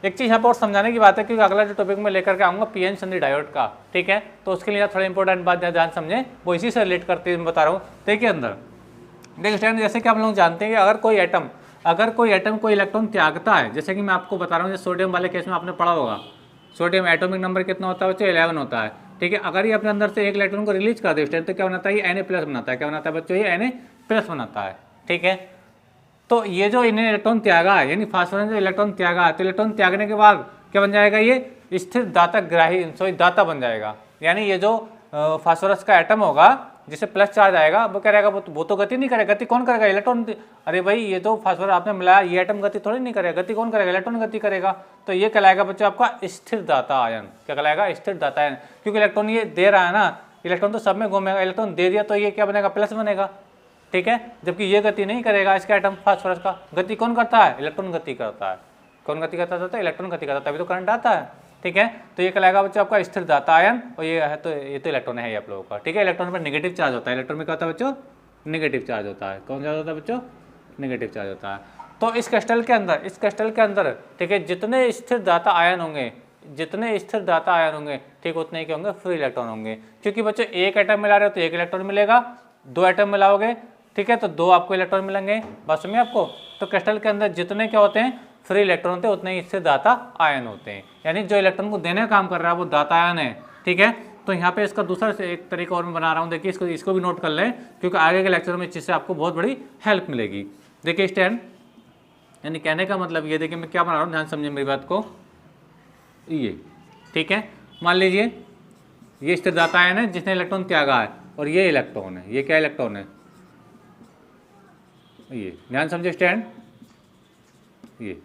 Speaker 1: एक चीज़ यहाँ पर और समझाने की बात है, क्योंकि अगला जो टॉपिक मैं लेकर के आऊँगा पीएन संधि डायोड का, ठीक है। तो उसके लिए थोड़ा इंपॉर्टेंट बात ध्यान समझें, वो इसी से रिलेट करते हुए बता रहा हूँ। देखिए अंदर देखिए स्टैंड, जैसे कि आप लोग जानते हैं कि अगर कोई एटम कोई इलेक्ट्रॉन त्यागता है, जैसे कि मैं आपको बता रहा हूँ, सोडियम वाले केस में आपने पढ़ा होगा, सोडियम एटॉमिक नंबर कितना होता है बच्चों, 11 होता है। ठीक है, अगर ये अपने अंदर से एक इलेक्ट्रॉन को रिलीज कर दे स्टेट तो क्या बनाता है, ये Na+ बनाता है। क्या बनाता है बच्चों, ये Na+ बनाता है। ठीक है, तो ये जो इन्हें इलेक्ट्रॉन त्यागा है, यानी फास्फोरस ने इलेक्ट्रॉन त्यागा है, तो इलेक्ट्रॉन त्यागने के बाद क्या बन जाएगा, ये स्थिर दाता ग्राही दाता बन जाएगा। यानी ये जो फास्फोरस का एटम होगा जिसे प्लस चार्ज आएगा वो क्या रहेगा, वो तो गति नहीं करेगा। गति कौन करेगा, इलेक्ट्रॉन। अरे भाई ये तो फास्फोरस आपने मिलाया, ये एटम गति थोड़ी नहीं करेगा, गति कौन करेगा, इलेक्ट्रॉन गति करेगा। तो ये कहलाएगा बच्चों आपका स्थिर दाता आयन। क्या कहलाएगा, स्थिर दाता आयन, क्योंकि इलेक्ट्रॉन ये दे रहा है ना, इलेक्ट्रॉन तो सब में घूमेगा, इलेक्ट्रॉन दे दिया तो ये क्या बनेगा, प्लस बनेगा। ठीक है, जबकि ये गति नहीं करेगा, इसका एटम फास्फोरस का गति कौन करता है, इलेक्ट्रॉन गति करता है। कौन गति करता था, इलेक्ट्रॉन गति करता है, तभी तो करंट आता है। ठीक है, तो ये कहलाएगा बच्चों आपका स्थिर दाता आयन, और ये है तो ये तो इलेक्ट्रॉन है आप लोगों का। ठीक है, इलेक्ट्रॉन पर नेगेटिव चार्ज होता है, इलेक्ट्रॉन में क्या होता है बच्चों, नेगेटिव चार्ज होता है। कौन चार्ज होता है बच्चों, नेगेटिव चार्ज होता है। तो इस क्रिस्टल के अंदर ठीक है, जितने स्थिर दाता आयन होंगे, जितने स्थिर दाता आयन होंगे, ठीक उतने ही क्या होंगे, फ्री इलेक्ट्रॉन होंगे। क्योंकि बच्चों एक एटम मिला रहे हो तो एक इलेक्ट्रॉन मिलेगा, दो एटम मिलाओगे ठीक है तो दो आपको इलेक्ट्रॉन मिलेंगे। बात समझिए आपको। तो क्रिस्टल के अंदर जितने क्या होते हैं, फ्री इलेक्ट्रॉन होते हैं, उतने ही स्थिर दाता आयन होते हैं। यानी जो इलेक्ट्रॉन को देने का काम कर रहा है वो दाता आयन है। ठीक है, तो यहाँ पे इसका दूसरा एक तरीका और मैं बना रहा हूँ, देखिए इसको भी नोट कर लें, क्योंकि आगे के लेक्चर में इस चीज़ से आपको बहुत बड़ी हेल्प मिलेगी। देखिए स्टैंड, यानी कहने का मतलब ये, देखिए मैं क्या बना रहा हूँ, ध्यान समझिए मेरी बात को। ये ठीक है, मान लीजिए ये स्थिर दाता आयन है जिसने इलेक्ट्रॉन त्यागा है, और ये इलेक्ट्रॉन है, ये क्या इलेक्ट्रॉन है, ये ध्यान समझिए स्टैंड, ये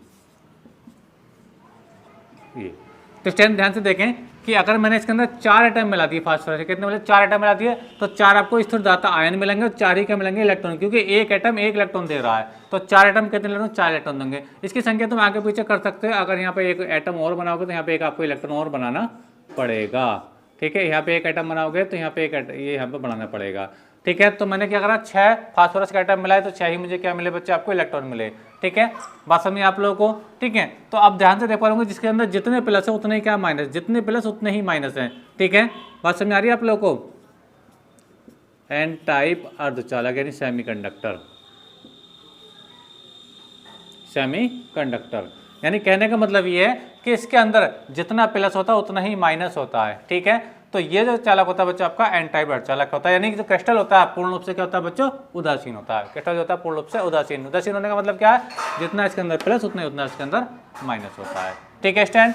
Speaker 1: तो स्टैंड ध्यान से देखें कि अगर मैंने इसके अंदर 4 एटम मिला दिए फास्फोरस के, कितने मिले, 4 एटम मिला दिए, तो 4 आपको स्थिर दाता आयन मिलेंगे और 4 ही क्या मिलेंगे, इलेक्ट्रॉन, क्योंकि एक एटम एक इलेक्ट्रॉन दे रहा है। तो 4 एटम कितने इलेक्ट्रॉन, 4 इलेक्ट्रॉन देंगे। इसकी संख्या तुम आगे पीछे कर सकते हो। अगर यहाँ पे एक एटम और बनाओगे तो यहाँ पे एक आपको इलेक्ट्रॉन और बनाना पड़ेगा। ठीक है, यहाँ पे एक एटम बनाओगे तो यहाँ पे एक ये यहाँ पे बनाना पड़ेगा। ठीक है, तो मैंने क्या करा, 6 फास्फोरस का एटम मिला है तो 6 ही मुझे क्या मिले बच्चे, आपको इलेक्ट्रॉन मिले। ठीक है, बात समझिए आप लोगों को। ठीक है, तो आप ध्यान से देख पा रहे जिसके अंदर जितने प्लस है उतने ही क्या माइनस, जितने प्लस उतने ही माइनस हैं। ठीक है, बात समझ आ रही है आप लोगों को। एन टाइप अर्धचालक यानी सेमीकंडक्टर, सेमीकंडक्टर यानी कहने का मतलब ये है कि इसके अंदर जितना प्लस होता है उतना ही माइनस होता है। ठीक है, तो ये जो चालक होता है बच्चों आपका एन टाइप अर्धचालक होता है, यानी कि जो क्रिस्टल होता है पूर्ण रूप से क्या होता है बच्चों, उदासीन होता है। क्रिस्टल जो होता है पूर्ण रूप से उदासीन, उदासीन होने का मतलब क्या है, जितना इसके अंदर प्लस उतना इसके अंदर माइनस होता है। ठीक है स्टैंड,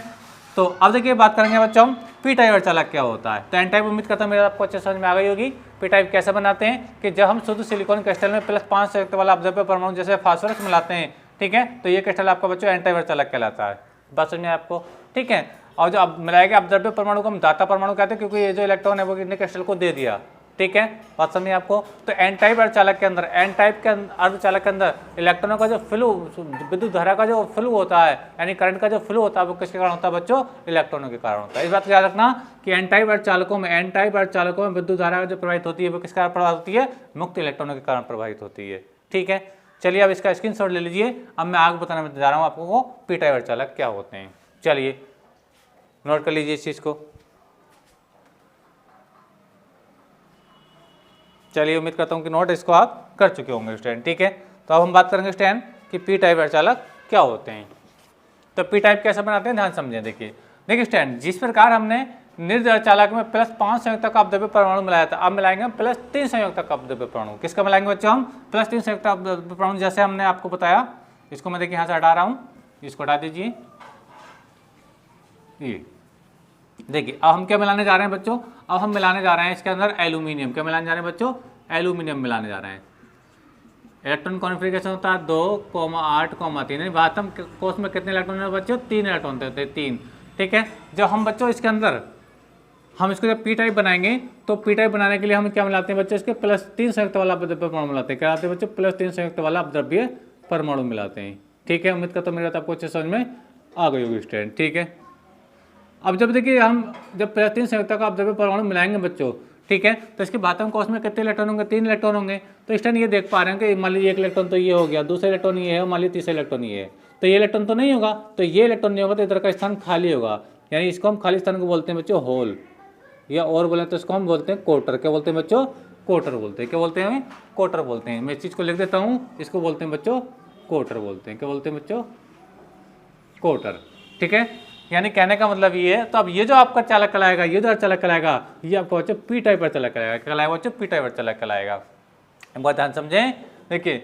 Speaker 1: तो अब देखिए बात करेंगे बच्चों हम पी टाइप अर्धचालक क्या होता है। तो एन टाइप उम्मीद करता हूँ मेरा आपको अच्छे समझ में आ गई होगी। पी टाइप कैसे बनाते हैं कि जब हम शुद्ध सिलिकॉन क्रिस्टल में +5 संयुक्त वाला अब्जॉर्बर परमाणु जैसे फास्फोरस मिलाते हैं, ठीक है, तो ये क्रिस्टल आपका बच्चों एन टाइप अर्धचालक कहलाता है। बात समझ में आपको। ठीक है, और जो अब मिलाएगा अब्जॉर्बर परमाणु को हम दाता परमाणु कहते हैं, क्योंकि ये जो इलेक्ट्रॉन है वो कितने क्रिस्टल को दे दिया। ठीक है, बात समझिए आपको। तो एन टाइप अर्धचालक के अंदर, एन टाइप के अर्धचालक के अंदर इलेक्ट्रॉनों का जो फ्लो, विद्युत धारा का जो फ्लो होता है, यानी करंट का जो फ्लो होता है वो किसके कारण होता है बच्चों, इलेक्ट्रॉनों के कारण होता है। इस बात को याद रखना कि एन टाइप अर्धचालकों में विद्युत धारा जो प्रवाहित होती है वो किस कारण प्रभावित होती है, मुक्त इलेक्ट्रॉनों के कारण प्रभावित होती है। ठीक है, चलिए अब इसका स्क्रीनशॉट ले लीजिए। अब मैं आगे बताने जा रहा हूँ आपको वो पी टाइप अर्धचालक क्या होते हैं। चलिए नोट कर लीजिए इस चीज को। चलिए उम्मीद करता हूँ कि नोट इसको आप कर चुके होंगे स्टूडेंट। ठीक है, तो अब हम बात करेंगे स्टूडेंट कि पी टाइप अर्धचालक क्या होते हैं। तो पी टाइप कैसे बनाते हैं, ध्यान समझें। देखिए स्टूडेंट, जिस प्रकार हमने निर्ध अर्धचालक में +5 संयुक्त का अब्जॉर्बर परमाणु मिलाया था, अब मिलाएंगे हम +3 संयुक्त का अब्जॉर्बर परमाणु। किसका मिलाएंगे बच्चों हम, +3 संयुक्त अब्जॉर्बर परमाणु। जैसे हमने आपको बताया, इसको मैं देखिए यहाँ से हटा रहा हूँ, इसको हटा दीजिए। ये देखिए अब हम क्या मिलाने जा रहे हैं बच्चों, अब हम मिलाने जा रहे हैं इसके अंदर एल्यूमिनियम। क्या मिलाने जा रहे हैं बच्चों, एल्यूमिनियम मिलाने जा रहे हैं। इलेक्ट्रॉन कॉन्फ़िगरेशन होता है 2,8,3, यानी वास्तव कोष में कितने इलेक्ट्रॉन है बच्चों, 3 इलेक्ट्रॉन होते हैं, 3। ठीक है, जब हम बच्चों इसके अंदर हम इसको जब पी टाइप बनाएंगे तो पी टाइप बनाने के लिए हम क्या मिलाते हैं बच्चों, इसके +3 संयुक्त वाला अब्जॉर्बर परमाणु मिलाते हैं। क्या मिलाते हैं बच्चों, +3 संयुक्त वाला अब्जॉर्बर परमाणु मिलाते हैं। ठीक है, उम्मीद करता हूँ मेरी बात आपको अच्छे समझ में आ गई होगी स्टूडेंट। ठीक है, अब जब देखिए हम जब +3 संयुक्त का अब्जॉर्बर परमाणु मिलाएंगे बच्चों, ठीक है, तो इसके बातम कोष में कितने इलेक्ट्रॉन होंगे, 3 इलेक्ट्रॉन होंगे। तो इस टाइम ये देख पा रहे हैं कि मान लीजिए एक इलेक्ट्रॉन तो ये हो गया, दूसरा इलेक्ट्रॉन ये है, मान लीजिए तीसरा इलेक्ट्रॉन ये है, तो ये इलेक्ट्रॉन तो नहीं होगा, तो ये इलेक्ट्रॉन नहीं होगा तो इधर का स्थान खाली होगा, यानी इसको हम खाली स्थान को बोलते हैं बच्चों होल, या और बोले तो इसको हम बोलते हैं कोटर। क्या बोलते हैं बच्चों, कोटर बोलते हैं। क्या बोलते हैं, कोटर बोलते हैं। मैं इस चीज़ को लिख देता हूँ, इसको बोलते हैं बच्चों कोटर बोलते हैं। क्या बोलते हैं बच्चों, कोटर। ठीक है, यानी कहने का मतलब ये है, तो अब ये जो आपका चालक कहलाएगा, ये जो अर्धचालक कहलाएगा, ये आपका बच्चों पी टाइप अर्धचालक कहलाएगा। क्या कहलाएगा बच्चों? पी टाइप अर्धचालक कहलाएगा। बहुत ध्यान समझें, देखिए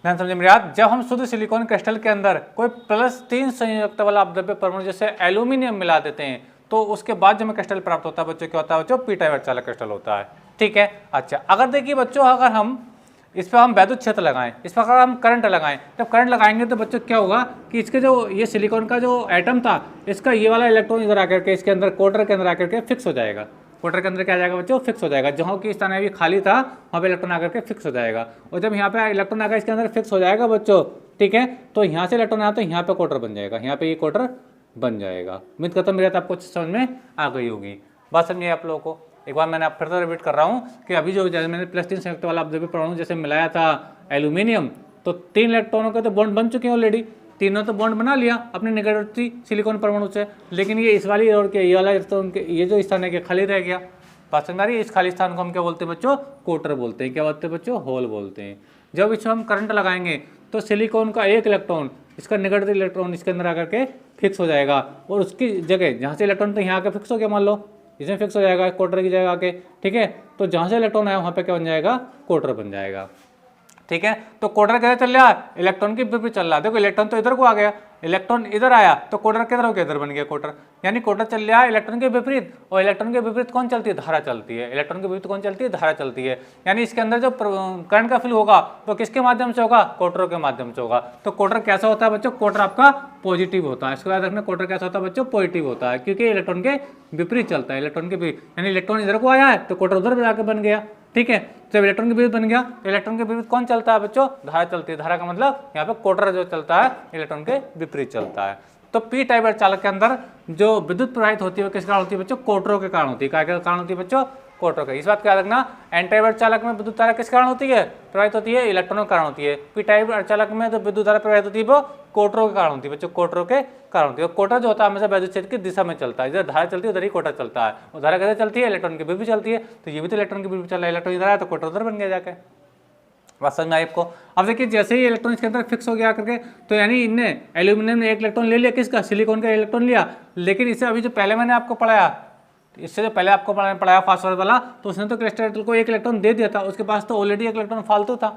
Speaker 1: ध्यान समझे मेरे यार, जब हम शुद्ध सिलिकॉन क्रिस्टल के अंदर कोई +3 संयुक्त वाला अपद्रव्य परमाणु जैसे एल्यूमिनियम मिला देते हैं, तो उसके बाद जो हमें क्रिस्टल प्राप्त होता है बच्चों, क्या होता है बच्चों? पी टाइप अर्धचालक क्रिस्टल होता है। ठीक है, अच्छा अगर देखिए बच्चों, अगर हम इस पर हम वैद्युत क्षेत्र लगाएं, इस पर अगर हम करंट लगाएं, जब करंट लगाएंगे तो बच्चों क्या होगा कि इसके जो ये सिलिकॉन का जो एटम था, इसका ये वाला इलेक्ट्रॉन इधर आकर के इसके अंदर क्वार्टर के अंदर आकर के फिक्स हो जाएगा। क्वार्टर के अंदर क्या आ जाएगा बच्चों? फिक्स हो जाएगा। जहाँ की स्थान अभी खाली था वहाँ पे इलेक्ट्रॉन आकर के फिक्स हो जाएगा। और जब यहाँ पे इलेक्ट्रॉन आकर इसके अंदर फिक्स हो जाएगा बच्चों, ठीक है, तो यहाँ से इलेक्ट्रॉन आया तो यहाँ पे क्वार्टर बन जाएगा, यहाँ पे ये क्वार्टर बन जाएगा। उम्मीद करता हूँ मेरे आपको समझ में आ गई होगी। बात समझिए आप लोगों को। एक बार मैंने फिर से रिपीट कर रहा हूँ कि अभी जो जैसे मैंने +3 संयुक्त वाला अपद्रव्य परमाणु जैसे मिलाया था एल्यूमिनियम, तो 3 इलेक्ट्रॉनों के तो बॉन्ड बन चुके हैं ऑलरेडी, तीनों तो बॉन्ड बना लिया अपने निकटवर्ती सिलिकॉन परमाणु से, लेकिन ये इस वाली और के ये वाला ये जो स्थान है कि खाली रह गया। बात समझ आ रही है? इस खाली स्थान को हम क्या बोलते हैं बच्चों? क्वार्टर बोलते हैं। क्या बोलते हैं बच्चों? होल बोलते हैं। जब इसमें हम करंट लगाएंगे तो सिलिकॉन का एक इलेक्ट्रॉन इसका निकटवर्ती इलेक्ट्रॉन इसके अंदर आकर के फिक्स हो जाएगा, और उसकी जगह जहाँ से इलेक्ट्रॉन तो यहाँ आकर फिक्स हो गया, मान लो इसमें फिक्स हो जाएगा क्वार्टर की जगह आके, ठीक है, तो जहाँ से इलेक्ट्रॉन आया वहाँ पे क्या बन जाएगा? क्वार्टर बन जाएगा। ठीक है, तो क्वार्टर कैसे चल रहा है? इलेक्ट्रॉन के विपरीत चल रहा है। देखो इलेक्ट्रॉन तो इधर को आ गया, इलेक्ट्रॉन इधर आया तो क्वार्टर किधर हो गया? इधर बन गया क्वार्टर। यानी क्वार्टर चल रहा है इलेक्ट्रॉन के विपरीत, और इलेक्ट्रॉन के विपरीत कौन चलती है? धारा चलती है। इलेक्ट्रॉन के विपरीत कौन चलती है? धारा चलती है। यानी इसके अंदर जो करंट का फ्लो होगा तो किसके माध्यम से होगा? क्वार्टर के माध्यम से होगा। तो क्वार्टर कैसा होता है बच्चों? क्वार्टर आपका पॉजिटिव होता है। इसके बाद रखना, क्वार्टर कैसा होता है बच्चों? पॉजिटिव होता है, क्योंकि इलेक्ट्रॉन के विपरीत चलता है। इलेक्ट्रॉन के विपरीत यानी इलेक्ट्रॉन इधर को आया है तो क्वार्टर उधर जाकर बन गया। ठीक है, जब इलेक्ट्रॉन के विपरीत बन गया तो इलेक्ट्रॉन के विपरीत कौन चलता है बच्चों? धारा चलती है। धारा का मतलब यहाँ पे क्वार्टर जो चलता है इलेक्ट्रॉन के विपरीत चलता है। तो पी टाइप अर्धचालक के अंदर जो विद्युत प्रवाहित होती है वो किस कारण होती है बच्चों? क्वार्टरों के कारण होती है। क्या कारण होती है बच्चों? क्वार्टर का। इस बात का याद रखना, एन टाइप अर्धचालक में विद्युत धारा किस कारण होती है? प्रवाहित होती है इलेक्ट्रॉनों के कारण होती है। पी टाइप अर्धचालक में जो विद्युत धारा प्रवाहित होती है वो क्वार्टरों के कारण होती है बच्चों, क्वार्टरों के कारण होती है। क्वार्टर जो होता है हमेशा वैद्युत क्षेत्र की दिशा में चलता है, इधर धारा चलती है उधर ही क्वार्टर चलता है। और धारा कैसे चलती है? इलेक्ट्रॉन के विपरीत चलती है, तो ये भी तो इलेक्ट्रॉन के विपरीत चल रहा है। इलेक्ट्रॉन इधर आया तो क्वार्टर उधर बन गया जाके। बात समझ में आई आपको? अब देखिए जैसे ही इलेक्ट्रॉन इसके अंदर फिक्स हो गया करके, तो यानी इनने एल्यूमिनियम ने एक इलेक्ट्रॉन ले लिया, किसका? सिलिकॉन का इलेक्ट्रॉन लिया। लेकिन इससे अभी जो पहले मैंने आपको पढ़ाया, इससे जो पहले आपको पढ़ाया फास्फोरस वाला, तो उसने तो क्रिस्टल को एक इलेक्ट्रॉन दे दिया था, उसके पास तो ऑलरेडी एक इलेक्ट्रॉन फालतू था।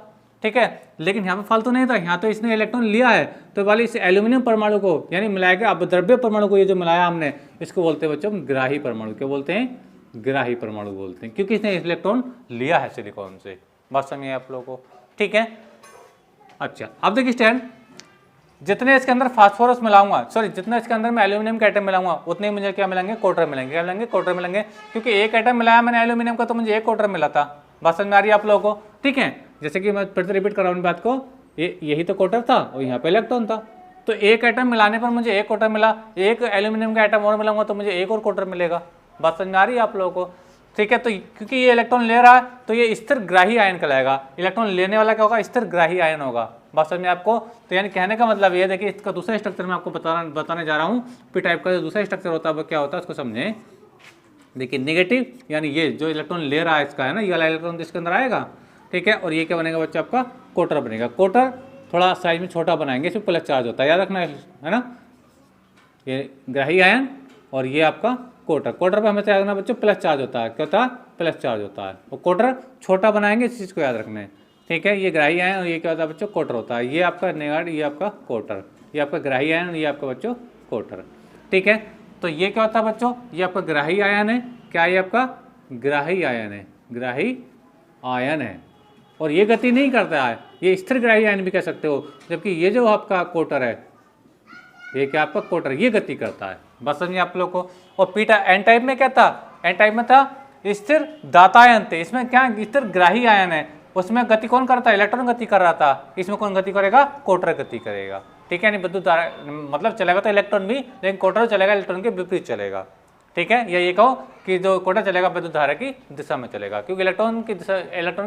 Speaker 1: ठीक है, लेकिन यहाँ पे फालतू नहीं था, यहाँ तो इसने इलेक्ट्रॉन लिया है। तो वाली इस एल्यूमिनियम परमाणु को यानी मिलाया गया अपद्रव्य परमाणु को, ये जो मिलाया हमने, इसको बोलते हैं बच्चों ग्राही परमाणु। क्या बोलते हैं? ग्राही परमाणु बोलते हैं, क्योंकि इसने इलेक्ट्रॉन लिया है सिलिकॉन से। बात समझिए आप लोगों को? ठीक है, अच्छा अब देखिए स्टैंड, जितने इसके अंदर फास्फोरस मिलाऊंगा, सॉरी जितना इसके अंदर मैं एल्यूमिनियम के एटम मिलाऊंगा, उतने मुझे क्या मिलेंगे? क्वार्टर मिलेंगे। क्या मिलेंगे? क्वार्टर मिलेंगे, क्योंकि एक एटम मिलाया मैंने एल्यूमिनियम का तो मुझे एक क्वार्टर मिला था। बात समझ में आ रही है आप लोगों को? ठीक है, जैसे कि मैं फिर से रिपीट कर रहा हूँ बात को, यही तो क्वार्टर था और यहाँ पे इलेक्ट्रॉन था, तो एक एटम मिलाने पर मुझे एक क्वार्टर मिला। एक एल्यूमिनियम का एटम और मिलाऊंगा तो मुझे एक और क्वार्टर मिलेगा। बात समझ में आ रही है आप लोगों को? ठीक है, तो क्योंकि ये इलेक्ट्रॉन ले रहा है तो ये स्थिर ग्राही आयन कहलाएगा। इलेक्ट्रॉन लेने वाला क्या होगा? स्थिर ग्राही आयन होगा। बात समझ में आपको? तो यानी कहने का मतलब ये देखिए, इसका दूसरा स्ट्रक्चर मैं आपको बताने जा रहा हूँ। पी टाइप का जो दूसरा स्ट्रक्चर होता है वो क्या होता है उसको समझें। देखिए नेगेटिव यानी ये जो इलेक्ट्रॉन ले रहा है इसका है ना, ये वाला इलेक्ट्रॉन इसके अंदर आएगा। ठीक है, और ये क्या बनेगा बच्चा? आपका क्वार्टर बनेगा। क्वार्टर थोड़ा साइज में छोटा बनाएंगे, इसमें प्लस चार्ज होता है, याद रखना है ना। ये ग्राही आयन और ये आपका क्वार्टर। क्वार्टर पर हमेशा याद रखना बच्चों प्लस चार्ज होता है। क्या होता है? प्लस चार्ज होता है। और क्वार्टर छोटा बनाएंगे, इस चीज़ को याद रखना है। ठीक है, ये ग्राही आयन और ये क्या होता है बच्चों? क्वार्टर होता है। ये आपका नेगाड, ये आपका क्वार्टर, ये आपका ग्राही आयन और ये आपका बच्चों क्वार्टर। ठीक है, तो ये क्या होता है बच्चों? ये आपका ग्राही आयन है। क्या ये आपका ग्राही आयन है? ग्राही आयन है, और ये गति नहीं करता है, ये स्थिर ग्राही आयन भी कह सकते हो। जबकि ये जो आपका क्वार्टर है, ये क्या आपका क्वार्टर, ये गति करता है। बस समझिए आप लोग को। और पीटा एन टाइप में क्या था? एन टाइप में था स्थिर दातायन थे। इसमें क्या स्थिर ग्राही आयन है, उसमें गति कौन करता है? इलेक्ट्रॉन गति कर रहा था। इसमें कौन गति करेगा? क्वार्टर गति करेगा। ठीक है, यानी विद्युत धारा मतलब चलेगा तो इलेक्ट्रॉन भी, लेकिन क्वार्टर चलेगा इलेक्ट्रॉन के विपरीत चलेगा। ठीक है, या ये कहो कि जो क्वार्टर चलेगा विद्युत धारा की दिशा में चलेगा, क्योंकि इलेक्ट्रॉन की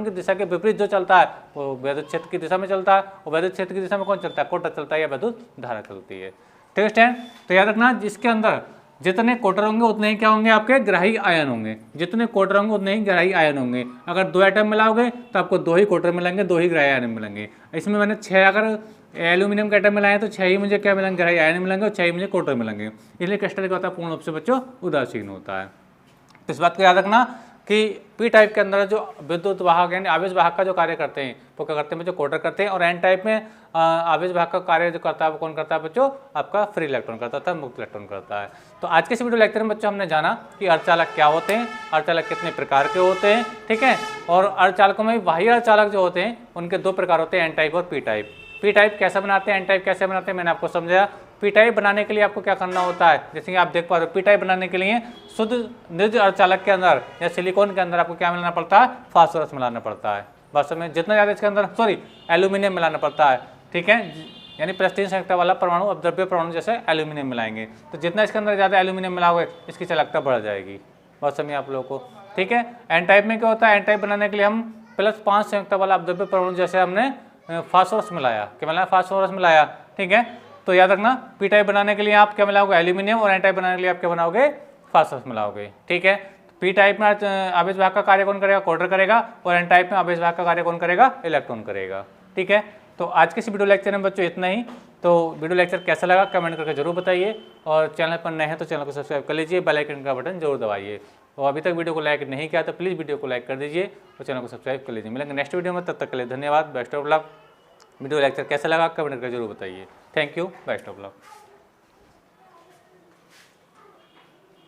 Speaker 1: दिशा के विपरीत जो चलता है वो विद्युत क्षेत्र की दिशा में चलता है, और विद्युत क्षेत्र की दिशा में कौन चलता है? क्वार्टर चलता है या विद्युत धारा चलती है। ठीक है स्टैंड, तो याद रखना जिसके अंदर जितने क्वार्टर होंगे उतने ही क्या होंगे? आपके ग्राही आयन होंगे। जितने क्वार्टर होंगे उतने ही ग्राही आयन होंगे। अगर दो एटम मिलाओगे तो आपको दो ही क्वार्टर मिलेंगे, दो ही ग्राही आयन मिलेंगे। इसमें मैंने 6 अगर एल्यूमिनियम के एटम मिलाएं तो 6 ही मुझे क्या मिलेंगे, गहराई आयन मिलेंगे और 6 ही मुझे क्वार्टर मिलेंगे। इसलिए क्रिस्टल क्या होता है, पूर्ण रूप से बच्चों उदासीन होता है। तो इस बात को याद रखना कि पी टाइप के अंदर जो विद्युत वाहक यानी आवेश वाहक का जो कार्य करते हैं वो क्या करते हैं बच्चों, क्वार्टर करते हैं। और एन टाइप में आवेश वाहक का कार्य जो करता है वो कौन करता है बच्चों, आपका फ्री इलेक्ट्रॉन करता था, मुक्त इलेक्ट्रॉन करता है। तो आज के इस वीडियो लेक्चर में बच्चों हमने जाना कि अर्धचालक क्या होते हैं, अर्धचालक कितने प्रकार के होते हैं, ठीक है। और अर्धचालकों में बाह्य अर्धचालक जो होते हैं उनके 2 प्रकार होते हैं, एन टाइप और पी टाइप। पी टाइप कैसे बनाते हैं, एन टाइप कैसे बनाते हैं, मैंने आपको समझाया। पी टाइप बनाने के लिए आपको क्या करना होता है, जैसे कि आप देख पा रहे हो, पी टाइप बनाने के लिए शुद्ध निर्जल अर्धचालक के अंदर या सिलिकॉन के अंदर आपको क्या मिलाना पड़ता है, फास्फोरस मिलाना पड़ता है। वास्तव में जितना ज़्यादा इसके अंदर एल्यूमिनियम मिलाना पड़ता है, ठीक है, यानी +3 संख्या वाला परमाणु अपद्रव्य परमाणु जैसे एल्यूमिनियम मिलाएंगे तो जितना इसके अंदर ज़्यादा एल्यूमिनियम मिलाओगे इसकी चालकता बढ़ जाएगी। वास्तव में आप लोगों को, ठीक है। एन टाइप में क्या होता है, एन टाइप बनाने के लिए हम +5 संयुक्त वाला अपद्रव्य परमाणु जैसे हमने फास्फोरस मिलाया, क्या मिलाया, फास्फोरस मिलाया, ठीक है। तो याद रखना पी टाइप बनाने के लिए आप क्या मिलाओगे, एल्यूमिनियम, और एन टाइप बनाने के लिए आप क्या बनाओगे, फास्फोरस मिलाओगे, ठीक है। पी टाइप में आवेश वाहक का कार्य कौन करेगा, क्वार्टर करेगा, और एन टाइप में आवेश वाहक का कार्य कौन करेगा, इलेक्ट्रॉन करेगा, ठीक है। तो आज के इस वीडियो लेक्चर में बच्चों इतना ही। तो वीडियो लेक्चर कैसा लगा कमेंट करके जरूर बताइए, और चैनल पर नए हैं तो चैनल को सब्सक्राइब कर लीजिए, बेल आइकन का बटन जरूर दबाइए, और अभी तक वीडियो को लाइक नहीं किया तो प्लीज़ वीडियो को लाइक कर दीजिए और चैनल को सब्सक्राइब कर लीजिए। मिलेंगे नेक्स्ट वीडियो में, तब तक के लिए धन्यवाद, best of luck. Video lecture कैसा लगा कमेंट करके जरूर बताइए। Thank you, best of luck.